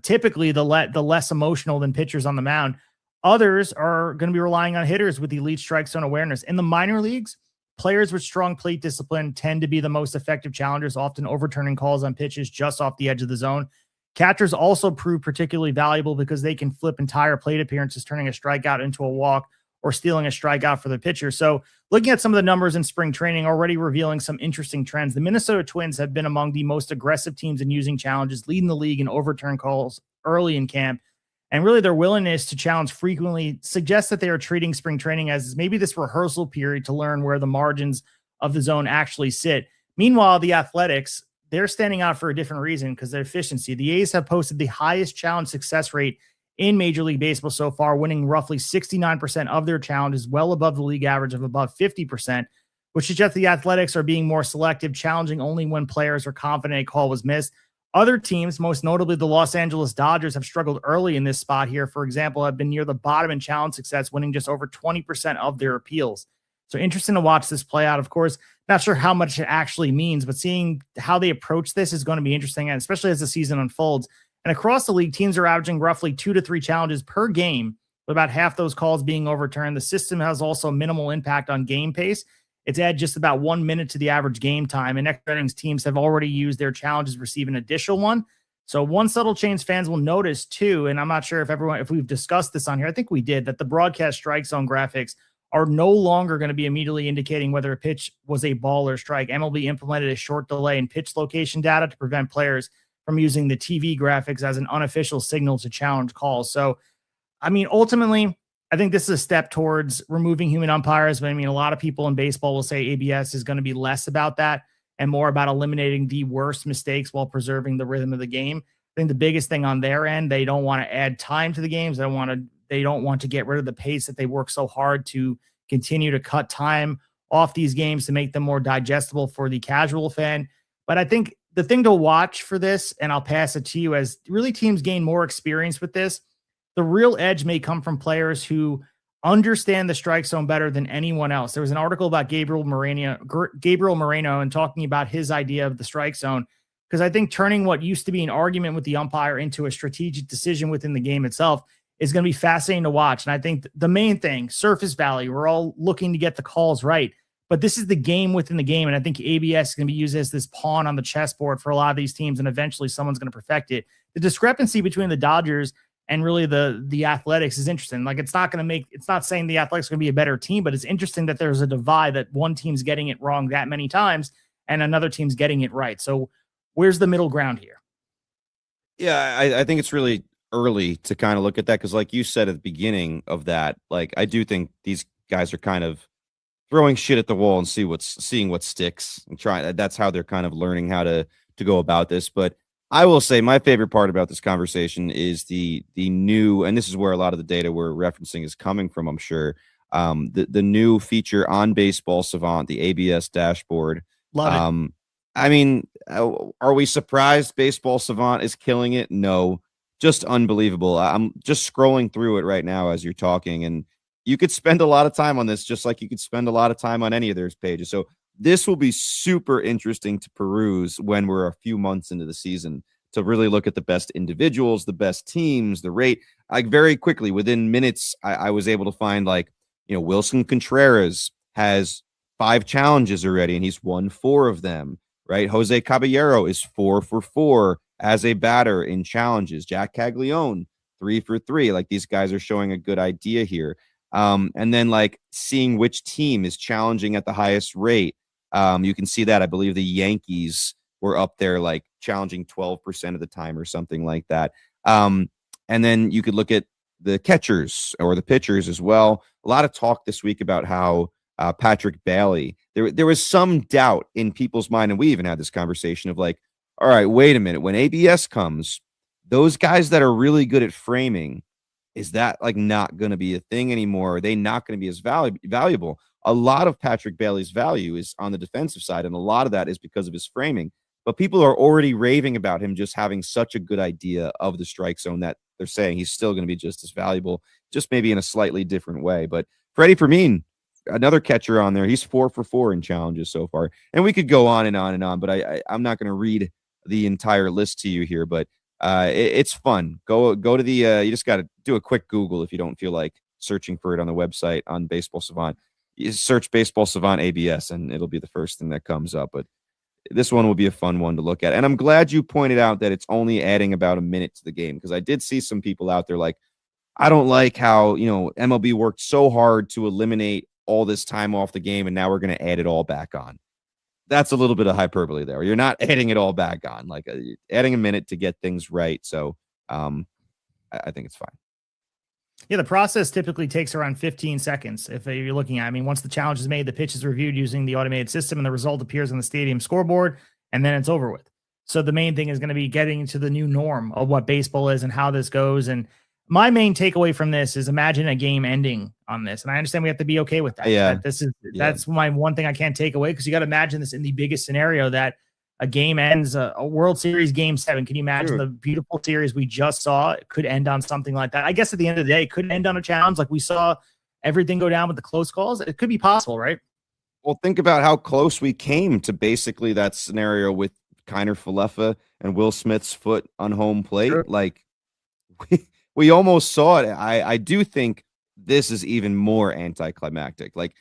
typically the less emotional than pitchers on the mound. Others are going to be relying on hitters with elite strike zone awareness. In the minor leagues, players with strong plate discipline tend to be the most effective challengers, often overturning calls on pitches just off the edge of the zone. Catchers also prove particularly valuable because they can flip entire plate appearances, turning a strikeout into a walk or stealing a strikeout for the pitcher. So looking at some of the numbers in spring training, already revealing some interesting trends. The Minnesota Twins have been among the most aggressive teams in using challenges, leading the league in overturn calls early in camp. And really their willingness to challenge frequently suggests that they are treating spring training as maybe this rehearsal period to learn where the margins of the zone actually sit. Meanwhile, the Athletics, they're standing out for a different reason because their efficiency. The A's have posted the highest challenge success rate in Major League Baseball so far, winning roughly 69% of their challenges, well above the league average of above 50%. which suggests the Athletics are being more selective, challenging only when players are confident a call was missed. Other teams, most notably the Los Angeles Dodgers, have struggled early in this spot here. For example, have been near the bottom in challenge success, winning just over 20% of their appeals. So interesting to watch this play out. Of course, not sure how much it actually means, but seeing how they approach this is going to be interesting, and especially as the season unfolds. And across the league, teams are averaging roughly 2 to 3 challenges per game, with about half those calls being overturned. The system has also minimal impact on game pace. It's added just about 1 minute to the average game time, and extra innings teams have already used their challenges, receive an additional one. So one subtle change fans will notice too, and I'm not sure if we've discussed this on here. I think we did, that the broadcast strike zone graphics are no longer going to be immediately indicating whether a pitch was a ball or strike. MLB implemented a short delay in pitch location data to prevent players from using the TV graphics as an unofficial signal to challenge calls. So, I mean, ultimately, I think this is a step towards removing human umpires. But I mean, a lot of people in baseball will say ABS is going to be less about that and more about eliminating the worst mistakes while preserving the rhythm of the game. I think the biggest thing on their end, they don't want to add time to the games. They don't want to get rid of the pace that they work so hard to continue to cut time off these games to make them more digestible for the casual fan. But I think the thing to watch for this, and I'll pass it to you, as really teams gain more experience with this, the real edge may come from players who understand the strike zone better than anyone else. There was an article about Gabriel Moreno and talking about his idea of the strike zone, because I think turning what used to be an argument with the umpire into a strategic decision within the game itself is going to be fascinating to watch. And I think the main thing, surface value, we're all looking to get the calls right, but this is the game within the game. And I think ABS is going to be used as this pawn on the chessboard for a lot of these teams, and eventually someone's going to perfect it. The discrepancy between the Dodgers and really the Athletics is interesting. Like, it's not saying the Athletics are going to be a better team, but it's interesting that there's a divide, that one team's getting it wrong that many times and another team's getting it right. So where's the middle ground here? Yeah, I think it's really early to kind of look at that, because like you said at the beginning of that, like, I do think these guys are kind of throwing shit at the wall and seeing what sticks and trying. That's how they're kind of learning how to go about this. But I will say my favorite part about this conversation is the new, and this is where a lot of the data we're referencing is coming from, I'm sure, the new feature on Baseball Savant, the ABS dashboard. Love it. I mean, are we surprised Baseball Savant is killing it? No, just unbelievable. I'm just scrolling through it right now as you're talking, and you could spend a lot of time on this, just like you could spend a lot of time on any of their pages. So this will be super interesting to peruse when we're a few months into the season, to really look at the best individuals, the best teams, the rate. Like, very quickly, within minutes, I was able to find, like, Wilson Contreras has 5 challenges already, and he's won 4 of them, right? Jose Caballero is 4 for 4 as a batter in challenges. Jack Caglione, 3 for 3. Like, these guys are showing a good idea here. And then, like, seeing which team is challenging at the highest rate. You can see that. I believe the Yankees were up there, like, challenging 12% of the time or something like that. And then you could look at the catchers or the pitchers as well. A lot of talk this week about how Patrick Bailey, there was some doubt in people's mind, and we even had this conversation of, like, all right, wait a minute. When ABS comes, those guys that are really good at framing, is that, like, not going to be a thing anymore? Are they not going to be as valuable? A lot of Patrick Bailey's value is on the defensive side, and a lot of that is because of his framing. But people are already raving about him just having such a good idea of the strike zone that they're saying he's still going to be just as valuable, just maybe in a slightly different way. But Freddie Fermin, another catcher on there, he's 4 for 4 in challenges so far. And we could go on and on and on, but I'm not going to read the entire list to you here, but it's fun. Go to the you just got to do a quick Google if you don't feel like searching for it on the website on Baseball Savant. You search Baseball Savant ABS and it'll be the first thing that comes up. But this one will be a fun one to look at. And I'm glad you pointed out that it's only adding about a minute to the game, because I did see some people out there like, I don't like how, MLB worked so hard to eliminate all this time off the game, and now we're going to add it all back on. That's a little bit of hyperbole there. You're not adding it all back on, like adding a minute to get things right. So I think it's fine. Yeah, the process typically takes around 15 seconds. If you're looking at, once the challenge is made, the pitch is reviewed using the automated system, and the result appears on the stadium scoreboard, and then it's over with. So the main thing is going to be getting to the new norm of what baseball is and how this goes. And my main takeaway from this is imagine a game ending on this. And I understand we have to be okay with that. Yeah. That's my one thing I can't take away, because you got to imagine this in the biggest scenario, that a game ends, a World Series game 7. Can you imagine the beautiful series we just saw? It could end on something like that. I guess at the end of the day, it could end on a challenge. Like we saw everything go down with the close calls. It could be possible, right? Well, think about how close we came to basically that scenario with Kiner Falefa and Will Smith's foot on home plate. Sure. Like we almost saw it. I do think this is even more anticlimactic. Like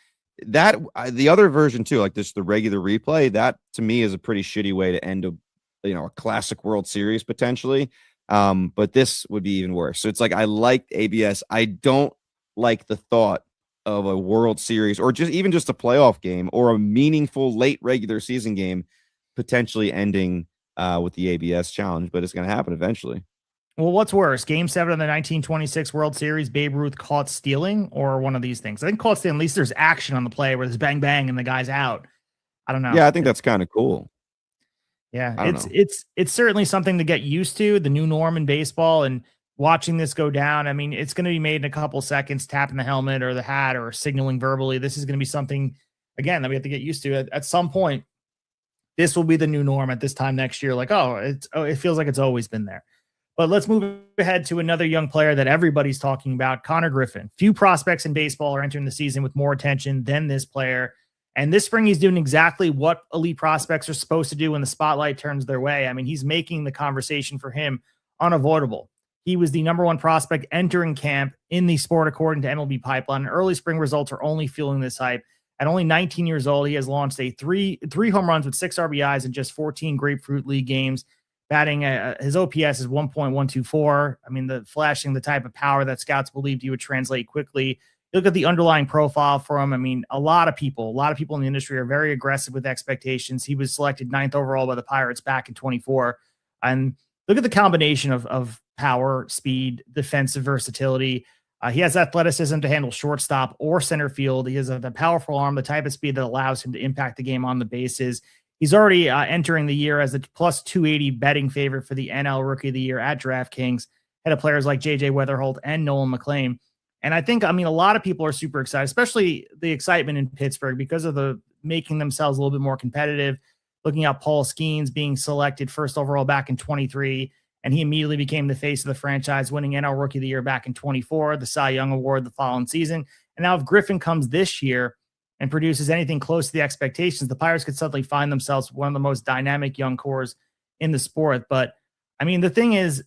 that, the other version too, like this, the regular replay, that to me is a pretty shitty way to end a classic World Series potentially. But this would be even worse. So it's like, I like ABS. I don't like the thought of a World Series or just a playoff game or a meaningful late regular season game potentially ending with the ABS challenge, but it's going to happen eventually. Well, what's worse, Game 7 of the 1926 World Series, Babe Ruth caught stealing, or one of these things? I think caught stealing, at least there's action on the play where there's bang, bang, and the guy's out. I don't know. Yeah, I think that's kind of cool. Yeah, it's certainly something to get used to, the new norm in baseball, and watching this go down. I mean, it's going to be made in a couple seconds, tapping the helmet or the hat or signaling verbally. This is going to be something, again, that we have to get used to. At some point, this will be the new norm at this time next year. Like, it feels like it's always been there. But let's move ahead to another young player that everybody's talking about, Connor Griffin. Few prospects in baseball are entering the season with more attention than this player. And this spring, he's doing exactly what elite prospects are supposed to do when the spotlight turns their way. I mean, he's making the conversation for him unavoidable. He was the number one prospect entering camp in the sport, according to MLB Pipeline. Early spring results are only fueling this hype. At only 19 years old, he has launched three home runs with 6 RBIs in just 14 Grapefruit League games. Batting, his OPS is 1.124. I mean, flashing the type of power that scouts believed he would translate quickly. Look at the underlying profile for him. I mean, a lot of people in the industry are very aggressive with expectations. He was selected 9th overall by the Pirates back in 24. And look at the combination of power, speed, defensive versatility. He has athleticism to handle shortstop or center field. He has a powerful arm, the type of speed that allows him to impact the game on the bases. He's already entering the year as a plus 280 betting favorite for the NL Rookie of the Year at DraftKings, ahead of players like J.J. Weatherholt and Nolan McLean. And I think, a lot of people are super excited, especially the excitement in Pittsburgh because of the making themselves a little bit more competitive. Looking at Paul Skenes being selected 1st overall back in 23, and he immediately became the face of the franchise, winning NL Rookie of the Year back in 24, the Cy Young Award the following season. And now if Griffin comes this year and produces anything close to the expectations, the Pirates could suddenly find themselves one of the most dynamic young cores in the sport. But the thing is,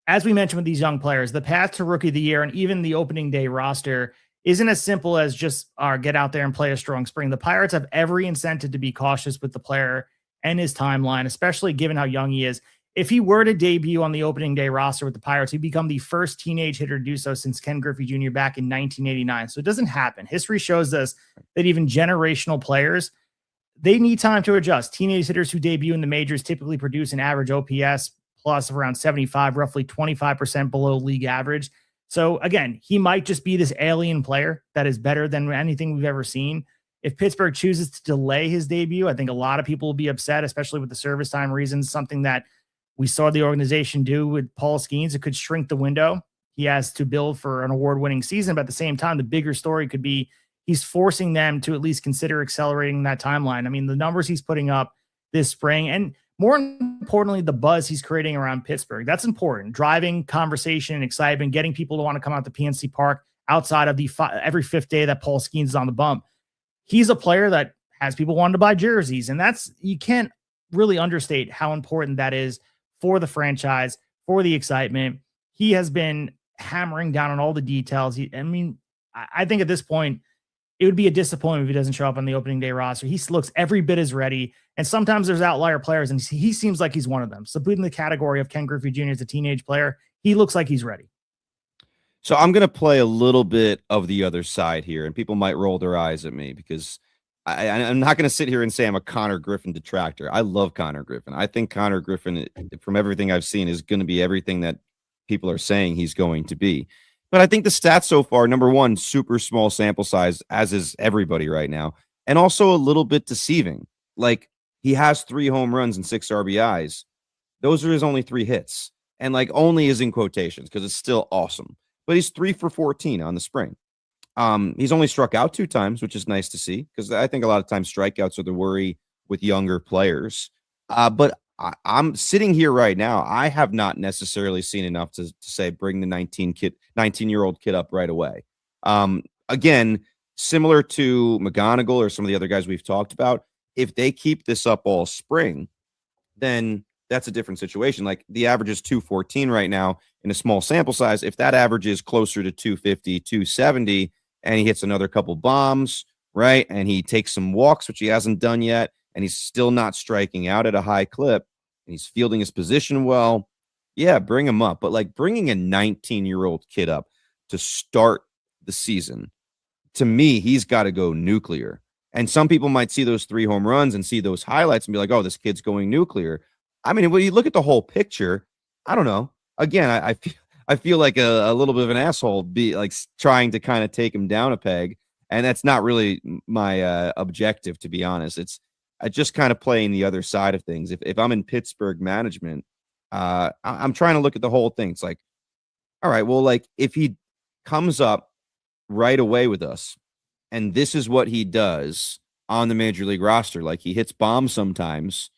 as we mentioned with these young players, the path to Rookie of the Year and even the opening day roster isn't as simple as just get out there and play a strong spring. The Pirates have every incentive to be cautious with the player and his timeline, especially given how young he is. If he were to debut on the opening day roster with the Pirates, he'd become the first teenage hitter to do so since Ken Griffey Jr. back in 1989. So it doesn't happen. History shows us that even generational players, they need time to adjust. Teenage hitters who debut in the majors typically produce an average OPS plus of around 75, roughly 25% below league average. So again, he might just be this alien player that is better than anything we've ever seen. If Pittsburgh chooses to delay his debut, I think a lot of people will be upset, especially with the service time reasons, something that we saw the organization do with Paul Skenes. It could shrink the window he has to build for an award-winning season. But at the same time, the bigger story could be he's forcing them to at least consider accelerating that timeline. The numbers he's putting up this spring, and more importantly, the buzz he's creating around Pittsburgh. That's important. Driving conversation and excitement, getting people to want to come out to PNC Park outside of the every 5th day that Paul Skenes is on the bump. He's a player that has people wanting to buy jerseys, and you can't really understate how important that is for the franchise, for the excitement. He has been hammering down on all the details. I think at this point, it would be a disappointment if he doesn't show up on the opening day roster. He looks every bit as ready. And sometimes there's outlier players, and he seems like he's one of them. So put in the category of Ken Griffey Jr. as a teenage player, he looks like he's ready. So I'm going to play a little bit of the other side here, and people might roll their eyes at me because I'm not going to sit here and say I'm a Connor Griffin detractor. I love Connor Griffin. I think Connor Griffin, from everything I've seen, is going to be everything that people are saying he's going to be. But I think the stats so far, number one, super small sample size, as is everybody right now, and also a little bit deceiving. Like, he has 3 home runs and 6 RBIs. Those are his only 3 hits. And like only is in quotations because it's still awesome. But he's 3 for 14 on the spring. He's only struck out 2 times, which is nice to see because I think a lot of times strikeouts are the worry with younger players. But I'm sitting here right now. I have not necessarily seen enough to say bring the 19-year-old kid up right away. Again, similar to McGonigle or some of the other guys we've talked about, if they keep this up all spring, then that's a different situation. Like the average is 214 right now in a small sample size. If that average is closer to 250, 270, and he hits another couple bombs, right, and he takes some walks, which he hasn't done yet, and he's still not striking out at a high clip, and he's fielding his position well, yeah, bring him up. But like bringing a 19-year-old kid up to start the season, to me, he's got to go nuclear. And some people might see those 3 home runs and see those highlights and be like, oh, this kid's going nuclear. I mean, when you look at the whole picture, I don't know. Again, I feel like a little bit of an asshole be like trying to kind of take him down a peg. And that's not really my objective, to be honest. It's I just kind of playing the other side of things. If I'm in Pittsburgh management, I'm trying to look at the whole thing. It's like, all right, well, like if he comes up right away with us and this is what he does on the major league roster, like he hits bombs sometimes,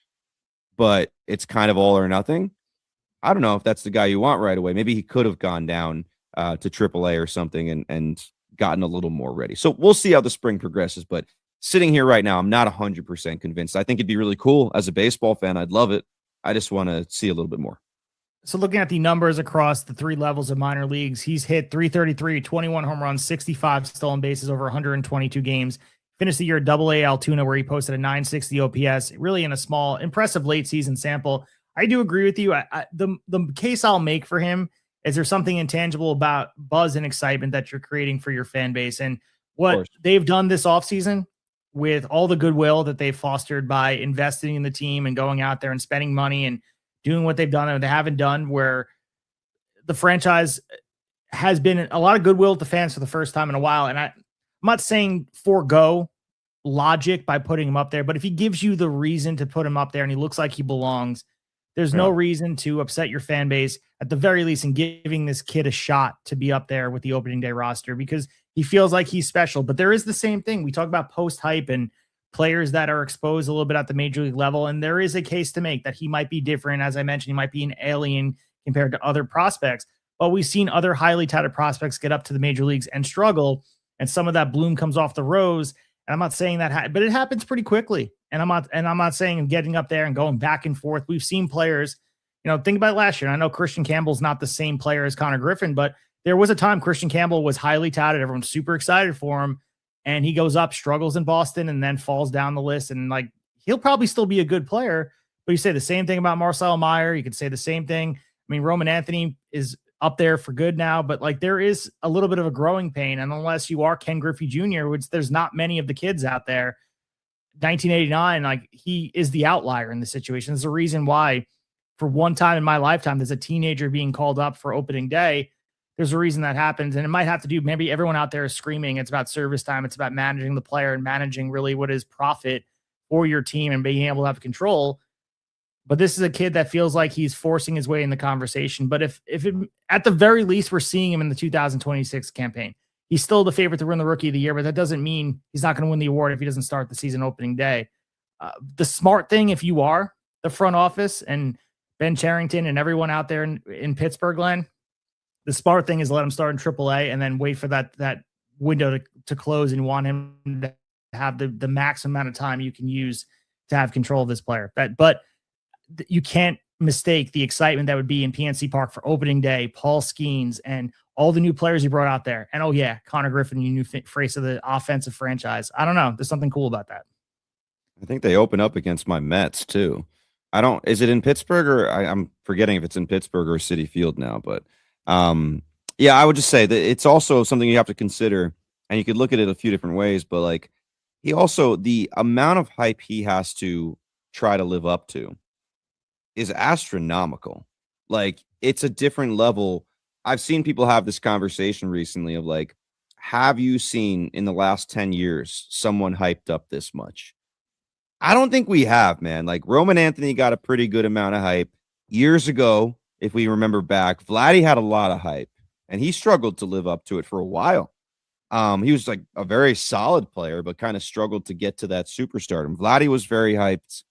but it's kind of all or nothing. I don't know if that's the guy you want right away. Maybe he could have gone down to AAA or something and gotten a little more ready. So we'll see how the spring progresses. But sitting here right now, I'm not 100% convinced. I think it'd be really cool as a baseball fan. I'd love it. I just want to see a little bit more. So looking at the numbers across the 3 levels of minor leagues, he's hit 333, 21 home runs, 65 stolen bases over 122 games. Finished the year at AA Altoona, where he posted a 960 OPS, really in a small, impressive late season sample. I do agree with you. The case I'll make for him is there's something intangible about buzz and excitement that you're creating for your fan base. And what they've done this offseason with all the goodwill that they've fostered by investing in the team and going out there and spending money and doing what they've done and they haven't done, where the franchise has been a lot of goodwill to the fans for the first time in a while. And I'm not saying forego logic by putting him up there, but if he gives you the reason to put him up there and he looks like he belongs, there's no reason to upset your fan base, at the very least, in giving this kid a shot to be up there with the opening day roster because he feels like he's special. But there is the same thing. We talk about post-hype and players that are exposed a little bit at the major league level, and there is a case to make that he might be different. As I mentioned, he might be an alien compared to other prospects. But we've seen other highly touted prospects get up to the major leagues and struggle, and some of that bloom comes off the rose. And I'm not saying that, but it happens pretty quickly. And I'm not saying getting up there and going back and forth. We've seen players, think about last year. I know Christian Campbell's not the same player as Connor Griffin, but there was a time Christian Campbell was highly touted. Everyone's super excited for him. And he goes up, struggles in Boston, and then falls down the list. And like, he'll probably still be a good player, but you say the same thing about Marcelo Meyer. You could say the same thing. I mean, Roman Anthony is up there for good now, but like there is a little bit of a growing pain. And unless you are Ken Griffey Jr., which there's not many of the kids out there, 1989, like he is the outlier in the situation. There's a reason why for one time in my lifetime, there's a teenager being called up for opening day. There's a reason that happens. And it might have to do, maybe everyone out there is screaming. It's about service time. It's about managing the player and managing really what is profit for your team and being able to have control. But this is a kid that feels like he's forcing his way in the conversation. But if it, at the very least, we're seeing him in the 2026 campaign, he's still the favorite to win the Rookie of the Year, but that doesn't mean he's not going to win the award if he doesn't start the season opening day. The smart thing, if you are the front office and Ben Cherington and everyone out there in Pittsburgh, Glenn, the smart thing is let him start in AAA and then wait for that window to close and want him to have the max amount of time you can use to have control of this player. But you can't mistake the excitement that would be in PNC Park for opening day, Paul Skenes, and all the new players he brought out there. And, oh, yeah, Connor Griffin, you new face of the offensive franchise. I don't know. There's something cool about that. I think they open up against my Mets, too. Is it in Pittsburgh or I'm forgetting if it's in Pittsburgh or Citi Field now. But, yeah, I would just say that it's also something you have to consider. And you could look at it a few different ways. But, like, the amount of hype he has to try to live up to is astronomical. Like, it's a different level. I've seen people have this conversation recently of like, have you seen in the last 10 years someone hyped up this much? I don't think we have, man. Like, Roman Anthony got a pretty good amount of hype years ago if we remember back, Vladdy had a lot of hype, and he struggled to live up to it for a while. He was like a very solid player, but kind of struggled to get to that superstardom. Vladdy was very hyped.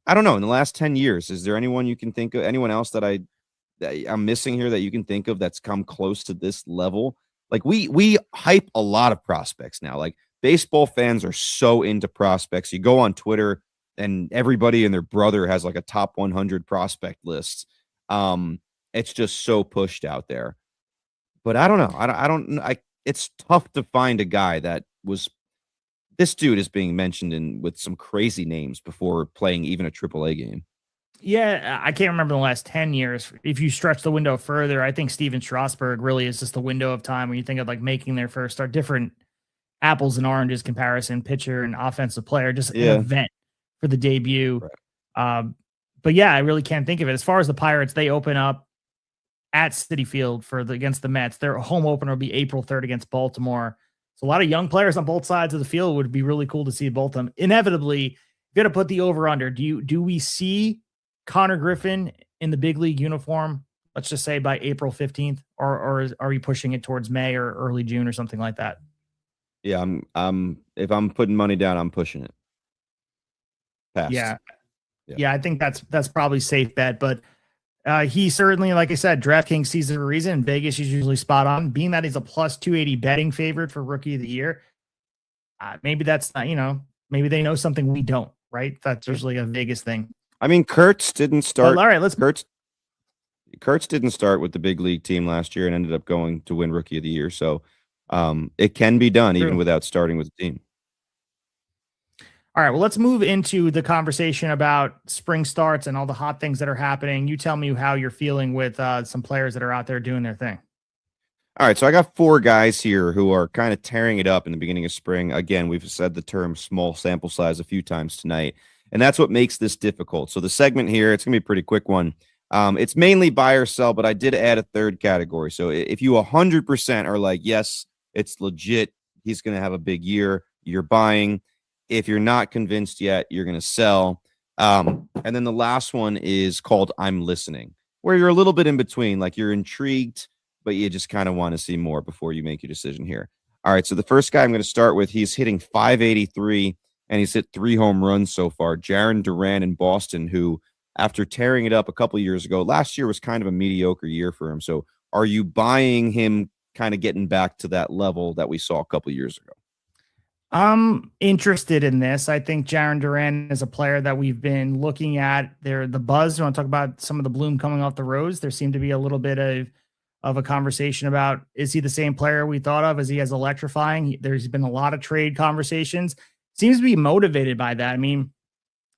I don't know. In the last 10 years, is there anyone you can think of, anyone else that I'm missing here that you can think of that's come close to this level? Like we hype a lot of prospects now. Like baseball fans are so into prospects. You go on Twitter and everybody and their brother has like a top 100 prospect list. It's just so pushed out there. But I don't know. It's tough to find a guy that was. This dude is being mentioned with some crazy names before playing even a AAA game. Yeah, I can't remember the last 10 years. If you stretch the window further, I think Steven Strasburg really is just the window of time when you think of like making their first start, different apples and oranges comparison, pitcher and offensive player, just an event for the debut. Right. But yeah, I really can't think of it. As far as the Pirates, they open up at Citi Field against the Mets. Their home opener will be April 3rd against Baltimore. So a lot of young players on both sides of the field. Would be really cool to see both of them. Inevitably, you got to put the over under. Do we see Connor Griffin in the big league uniform, let's just say by April 15th, or are we pushing it towards May or early June or something like that? Yeah, if I'm putting money down, I'm pushing it. Past. Yeah, I think that's probably safe bet, but he certainly, like I said, DraftKings sees the reason. Vegas is usually spot on. Being that he's a plus 280 betting favorite for Rookie of the Year, maybe that's not, maybe they know something we don't, right? That's usually a Vegas thing. I mean, Kurtz didn't start. Well, all right, Kurtz didn't start with the big league team last year and ended up going to win Rookie of the Year. So it can be done even without starting with the team. All right, well, let's move into the conversation about spring starts and all the hot things that are happening. You tell me how you're feeling with some players that are out there doing their thing. All right, so I got 4 guys here who are kind of tearing it up in the beginning of spring. Again, we've said the term small sample size a few times tonight, and that's what makes this difficult. So the segment here, it's going to be a pretty quick one. It's mainly buy or sell, but I did add a third category. So if you 100% are like, yes, it's legit, he's going to have a big year, you're buying. If you're not convinced yet, you're going to sell. And then the last one is called I'm listening, where you're a little bit in between, like you're intrigued, but you just kind of want to see more before you make your decision here. All right, so the first guy I'm going to start with, he's hitting 583, and he's hit 3 home runs so far. Jarren Duran in Boston, who, after tearing it up a couple years ago, last year was kind of a mediocre year for him. So are you buying him kind of getting back to that level that we saw a couple years ago? I'm interested in this. I think Jarren Duran is a player that we've been looking at. The buzz. You want to talk about some of the bloom coming off the rose? There seemed to be a little bit of a conversation about, is he the same player we thought of? Is he as electrifying? There's been a lot of trade conversations. Seems to be motivated by that. I mean,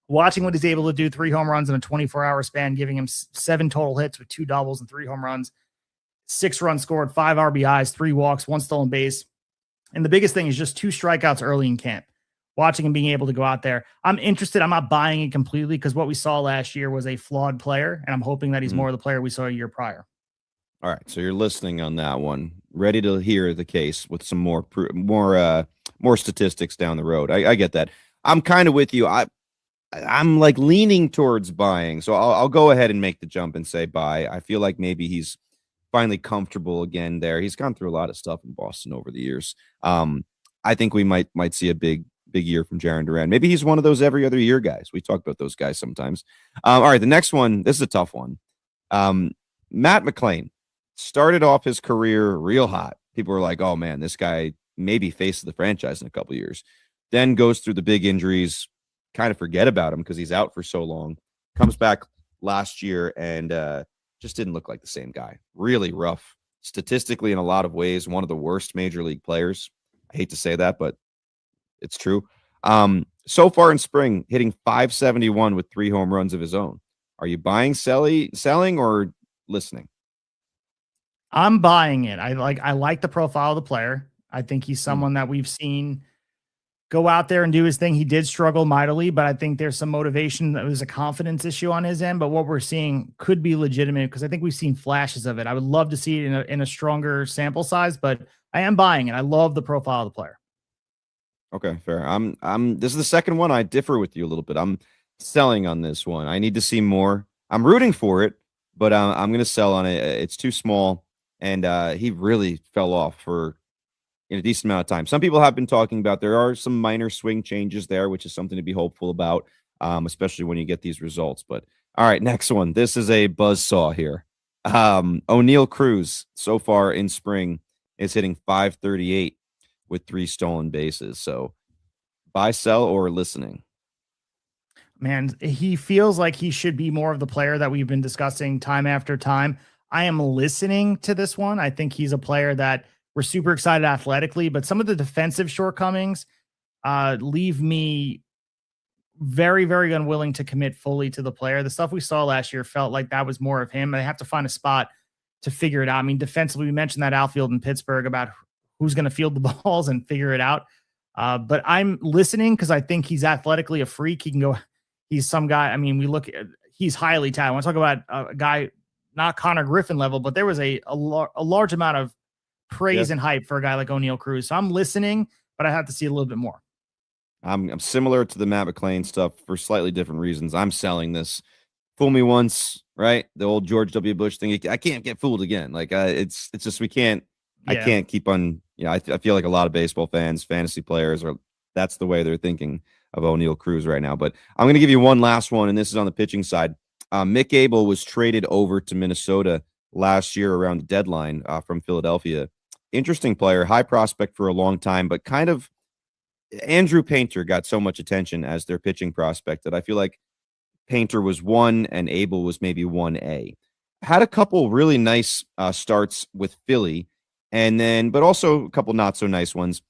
watching what he's able to do, 3 home runs in a 24-hour span, giving him 7 total hits with 2 doubles and 3 home runs, 6 runs scored, 5 RBIs, 3 walks, 1 stolen base. And the biggest thing is just 2 strikeouts early in camp. Watching him being able to go out there. I'm interested. I'm not buying it completely because what we saw last year was a flawed player, and I'm hoping that he's more of the player we saw a year prior. All right, so you're listening on that one, ready to hear the case with some more statistics down the road. I get that. I'm kind of with you. I'm like leaning towards buying, so I'll go ahead and make the jump and say buy. I feel like maybe he's finally comfortable again there. He's gone through a lot of stuff in Boston over the years. I think we might see a big year from Jarren Duran. Maybe he's one of those every other year guys. We talk about those guys sometimes. All right, the next one, this is a tough one. Matt McClain started off his career real hot. People were like, oh man, this guy maybe faces the franchise in a couple of years. Then goes through the big injuries, kind of forget about him because he's out for so long. Comes back last year and just didn't look like the same guy. Really rough. Statistically, in a lot of ways, one of the worst major league players. I hate to say that, but it's true. So far in spring, hitting 571 with 3 home runs of his own. Are you buying, selling, or listening? I'm buying it. I like the profile of the player. I think he's someone that we've seen go out there and do his thing. He did struggle mightily, but I think there's some motivation. That was a confidence issue on his end, but what we're seeing could be legitimate because I think we've seen flashes of it. I would love to see it in a stronger sample size, but I am buying it. I love the profile of the player. Okay, fair. This is the second one. I differ with you a little bit. I'm selling on this one. I need to see more. I'm rooting for it, but I'm going to sell on it. It's too small, and he really fell off for in a decent amount of time. Some people have been talking about there are some minor swing changes there, which is something to be hopeful about, especially when you get these results. But all right, next one. This is a buzzsaw here. O'Neal Cruz so far in spring is hitting .538 with 3 stolen bases. So buy, sell, or listening. Man, he feels like he should be more of the player that we've been discussing time after time. I am listening to this one. I think he's a player that we're super excited athletically, but some of the defensive shortcomings leave me very, very unwilling to commit fully to the player. The stuff we saw last year felt like that was more of him. They have to find a spot to figure it out. I mean, defensively, we mentioned that outfield in Pittsburgh about who's going to field the balls and figure it out. But I'm listening because I think he's athletically a freak. He can go. He's some guy. I mean, he's highly talented. I want to talk about a guy, not Connor Griffin level, but there was a large amount of praise and hype for a guy like O'Neal Cruz. So I'm listening, but I have to see a little bit more. I'm similar to the Matt McClain stuff for slightly different reasons. I'm selling this. Fool me once, right? The old George W. Bush thing. I can't get fooled again. Like it's just we can't. Yeah. I can't keep on. I feel like a lot of baseball fans, fantasy players that's the way they're thinking of O'Neal Cruz right now. But I'm going to give you one last one, and this is on the pitching side. Mick Abel was traded over to Minnesota last year around the deadline from Philadelphia. Interesting player, high prospect for a long time, but kind of Andrew Painter got so much attention as their pitching prospect that I feel like Painter was 1 and Abel was maybe 1A. Had a couple really nice starts with Philly, and then but also a couple not so nice ones.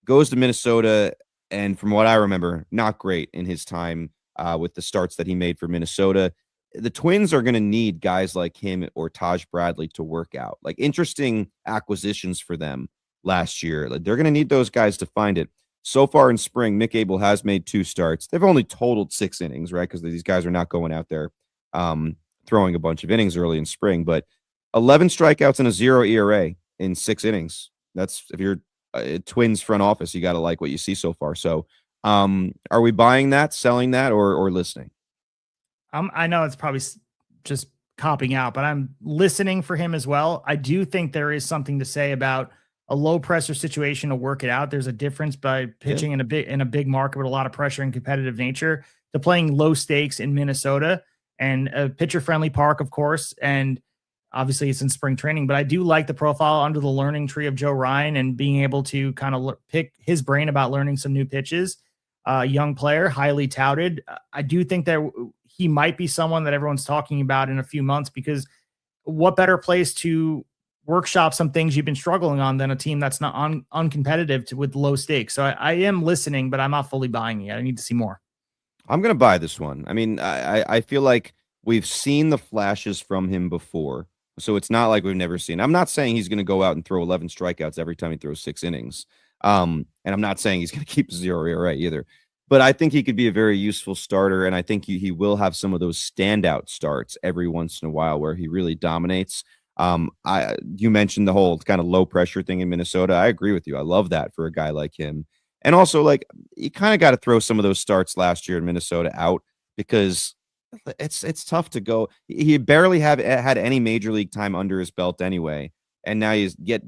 Goes to Minnesota, and from what I remember, not great in his time with the starts that he made for Minnesota. The Twins are going to need guys like him or Taj Bradley to work out. Like interesting acquisitions for them last year. Like, they're going to need those guys to find it. So far in spring, Mick Abel has made 2 starts. They've only totaled 6 innings, right? Because these guys are not going out there throwing a bunch of innings early in spring. But 11 strikeouts and a 0 ERA in 6 innings. That's if you're Twins front office, you got to like what you see so far. So are we buying that, selling that, or listening? I know it's probably just copping out, but I'm listening for him as well. I do think there is something to say about a low pressure situation to work it out. There's a difference by pitching in a big market with a lot of pressure and competitive nature to playing low stakes in Minnesota and a pitcher friendly park, of course. And obviously it's in spring training, but I do like the profile under the learning tree of Joe Ryan and being able to kind of pick his brain about learning some new pitches. Young player, highly touted. I do think that he might be someone that everyone's talking about in a few months, because what better place to workshop some things you've been struggling on than a team that's not uncompetitive with low stakes. So I am listening, but I'm not fully buying it. I need to see more. I'm going to buy this one. I mean, I feel like we've seen the flashes from him before, so it's not like we've never seen. I'm not saying he's going to go out and throw 11 strikeouts every time he throws 6 innings. And I'm not saying he's going to keep 0 ERA either. But I think he could be a very useful starter, and I think he will have some of those standout starts every once in a while where he really dominates. You mentioned the whole kind of low pressure thing in Minnesota. I agree with you. I love that for a guy like him. And also, like, you kind of got to throw some of those starts last year in Minnesota out because it's tough to go. He barely had any major league time under his belt anyway, and now he's get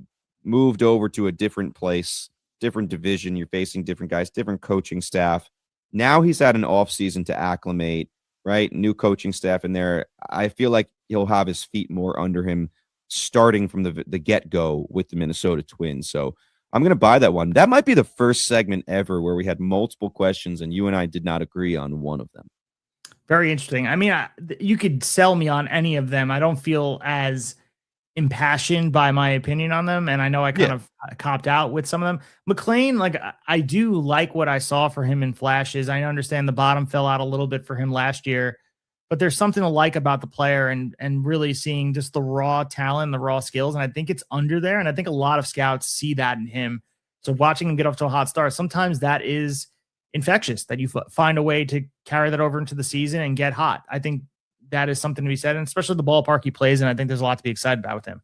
moved over to a different place, different division. You're facing different guys, different coaching staff. Now he's had an off season to acclimate, right? New coaching staff in there. I feel like he'll have his feet more under him starting from the get-go with the Minnesota Twins. So I'm going to buy that one. That might be the first segment ever where we had multiple questions and you and I did not agree on one of them. Very interesting. I mean, you could sell me on any of them. I don't feel as impassioned by my opinion on them, and I know I kind of copped out with some of them. McClain, like, I do like what I saw for him in flashes. I understand the bottom fell out a little bit for him last year, but there's something to like about the player and really seeing just the raw talent, the raw skills, and I think it's under there, and I think a lot of scouts see that in him. So watching him get off to a hot start, sometimes that is infectious, that you find a way to carry that over into the season and get hot. I think that is something to be said, and especially the ballpark he plays in. I think there's a lot to be excited about with him.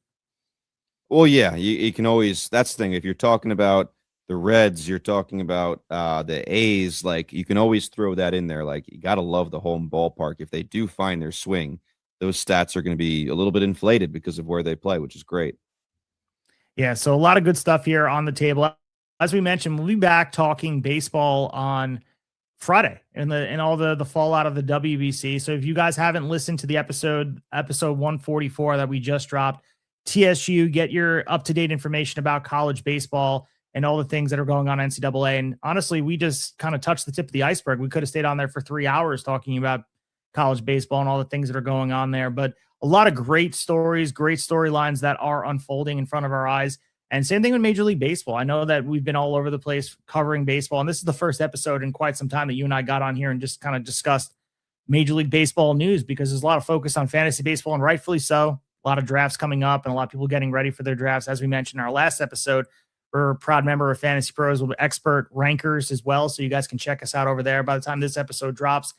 Well, yeah, you can always, that's the thing. If you're talking about the Reds, you're talking about the A's, like, you can always throw that in there. Like, you got to love the home ballpark. If they do find their swing, those stats are going to be a little bit inflated because of where they play, which is great. Yeah, so a lot of good stuff here on the table. As we mentioned, we'll be back talking baseball on Friday and all the fallout of the WBC. So if you guys haven't listened to the episode 144 that we just dropped, TSU, get your up-to-date information about college baseball and all the things that are going on NCAA. And honestly, we just kind of touched the tip of the iceberg. We could have stayed on there for 3 hours talking about college baseball and all the things that are going on there. But a lot of great stories, great storylines that are unfolding in front of our eyes. And same thing with Major League Baseball. I know that we've been all over the place covering baseball, and this is the first episode in quite some time that you and I got on here and just kind of discussed Major League Baseball news, because there's a lot of focus on fantasy baseball, and rightfully so. A lot of drafts coming up and a lot of people getting ready for their drafts. As we mentioned in our last episode, we're a proud member of Fantasy Pros with expert rankers as well, so you guys can check us out over there. By the time this episode drops,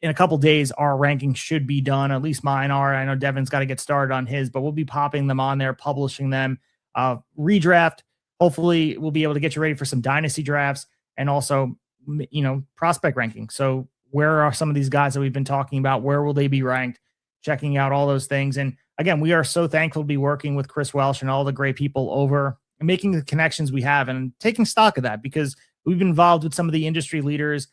in a couple days, our rankings should be done. At least mine are. I know Devin's got to get started on his, but we'll be popping them on there, publishing them. Redraft. Hopefully, we'll be able to get you ready for some dynasty drafts and also, prospect ranking. So where are some of these guys that we've been talking about? Where will they be ranked? Checking out all those things. And again, we are so thankful to be working with Chris Welsh and all the great people over and making the connections we have and taking stock of that, because we've been involved with some of the industry leaders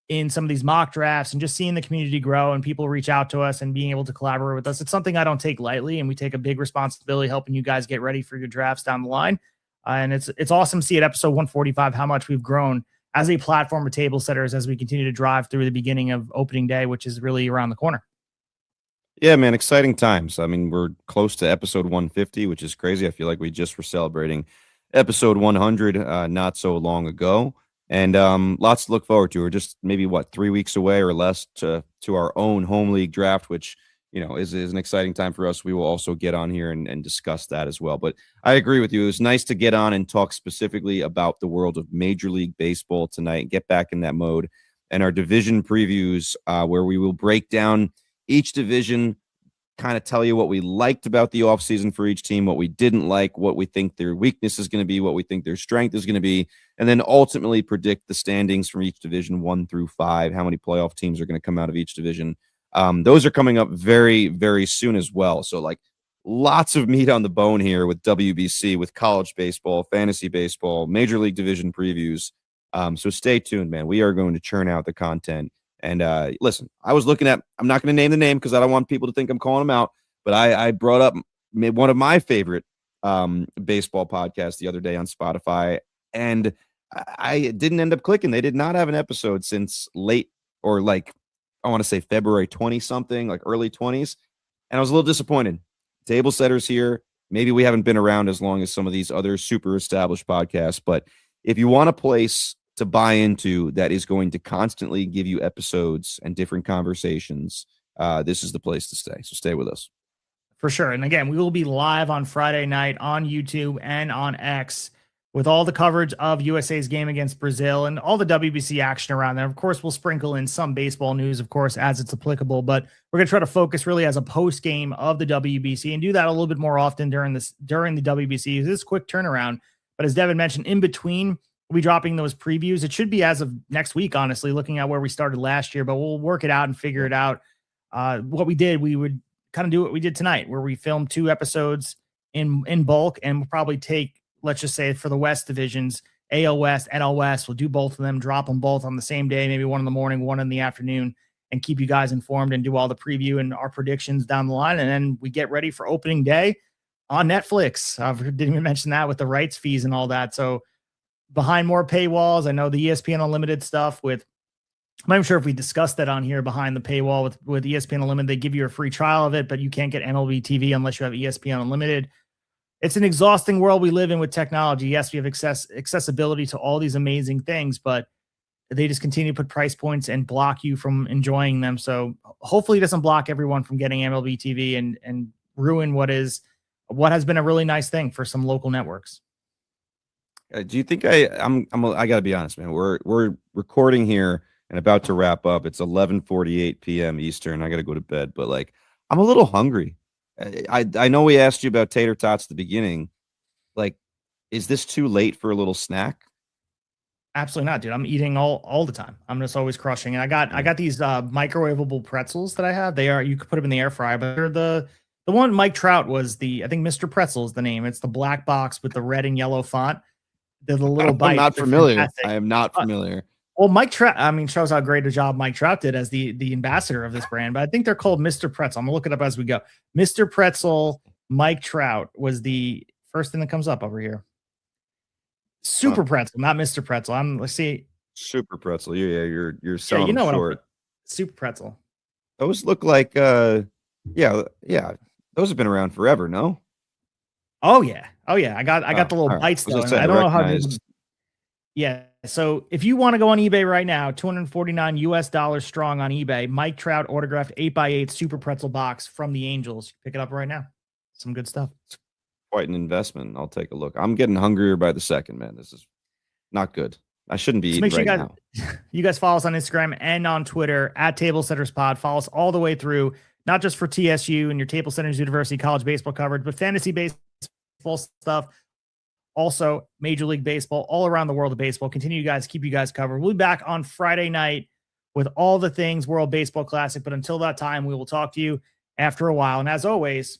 in some of these mock drafts and just seeing the community grow and people reach out to us and being able to collaborate with us. It's something I don't take lightly, and we take a big responsibility helping you guys get ready for your drafts down the line. And it's awesome to see at episode 145 how much we've grown as a platform of table setters as we continue to drive through the beginning of opening day, which is really around the corner. Yeah, man, exciting times. I mean, we're close to episode 150, which is crazy. I feel like we just were celebrating episode 100 not so long ago. And lots to look forward to. We're just maybe 3 weeks away or less to our own home league draft, which is an exciting time for us. We will also get on here and discuss that as well. But I agree with you. It was nice to get on and talk specifically about the world of Major League Baseball tonight. Get back in that mode, and our division previews, where we will break down each division, kind of tell you what we liked about the offseason for each team, what we didn't like, what we think their weakness is going to be, what we think their strength is going to be, and then ultimately predict the standings from each division 1 through 5, how many playoff teams are going to come out of each division. Those are coming up very, very soon as well. So lots of meat on the bone here with WBC, with college baseball, fantasy baseball, Major League Division previews. So stay tuned, man. We are going to churn out the content. And listen, I was looking at, I'm not going to name the name because I don't want people to think I'm calling them out, but I brought up one of my favorite baseball podcasts the other day on Spotify, and I didn't end up clicking. They did not have an episode since late, or I want to say February 20 something, early 20s. And I was a little disappointed. Tablesetters here. Maybe we haven't been around as long as some of these other super established podcasts, but if you want a place to buy into that is going to constantly give you episodes and different conversations, this is the place to stay. So stay with us. For sure. And again, we will be live on Friday night on YouTube and on X with all the coverage of USA's game against Brazil and all the WBC action around there. Of course, we'll sprinkle in some baseball news, of course, as it's applicable, but we're going to try to focus really as a post game of the WBC and do that a little bit more often during the WBC. This is quick turnaround, but as Devin mentioned, in between, we'll be dropping those previews. It should be as of next week, honestly, looking at where we started last year, but we'll work it out and figure it out. What we did, we would kind of do what we did tonight, where we filmed 2 episodes in bulk, and we'll probably take, let's just say for the West divisions, AL West, NL West, we'll do both of them, drop them both on the same day, maybe one in the morning, one in the afternoon, and keep you guys informed and do all the preview and our predictions down the line. And then we get ready for opening day on Netflix. I didn't even mention that with the rights fees and all that. So behind more paywalls, I know the ESPN Unlimited stuff with, I'm not even sure if we discussed that on here, behind the paywall with ESPN Unlimited, they give you a free trial of it, but you can't get MLB TV unless you have ESPN Unlimited. It's an exhausting world we live in with technology. Yes, we have accessibility to all these amazing things, but they just continue to put price points and block you from enjoying them. So hopefully it doesn't block everyone from getting MLB TV and ruin what has been a really nice thing for some local networks. Do you think I got to be honest, man? We're recording here and about to wrap up. It's 11:48 p.m. Eastern. I got to go to bed, but I'm a little hungry. I know we asked you about tater tots at the beginning. Is this too late for a little snack? Absolutely not, dude. I'm eating all the time. I'm just always crushing. And I got these microwavable pretzels that I have. You could put them in the air fryer, but they're the one Mike Trout was I think Mr. Pretzel is the name. It's the black box with the red and yellow font. They're the little bites. I'm not familiar. Fantastic. I am not familiar. Well, Mike Trout, shows how great a job Mike Trout did as the ambassador of this brand. But I think they're called Mr. Pretzel. I'm gonna look it up as we go. Mr. Pretzel, Mike Trout was the first thing that comes up over here. Super Pretzel, not Mr. Pretzel. Let's see. Super Pretzel. Yeah, you're selling you know short. Super Pretzel. Those look like yeah. Those have been around forever, no? Oh yeah. I got the little bites though. I don't know how. Yeah. So if you want to go on eBay right now, $249 US strong on eBay. Mike Trout autographed 8x8 Super Pretzel box from the Angels. Pick it up right now. Some good stuff. Quite an investment. I'll take a look. I'm getting hungrier by the second, man. This is not good. I shouldn't be eating right now. You guys follow us on Instagram and on Twitter at Tablesetters Pod. Follow us all the way through, not just for TSU and your Tablesetters University college baseball coverage, but fantasy baseball stuff. Also, Major League Baseball, all around the world of baseball. Continue, guys, keep you guys covered. We'll be back on Friday night with all the things World Baseball Classic. But until that time, we will talk to you after a while. And as always,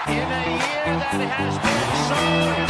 In a year that has been so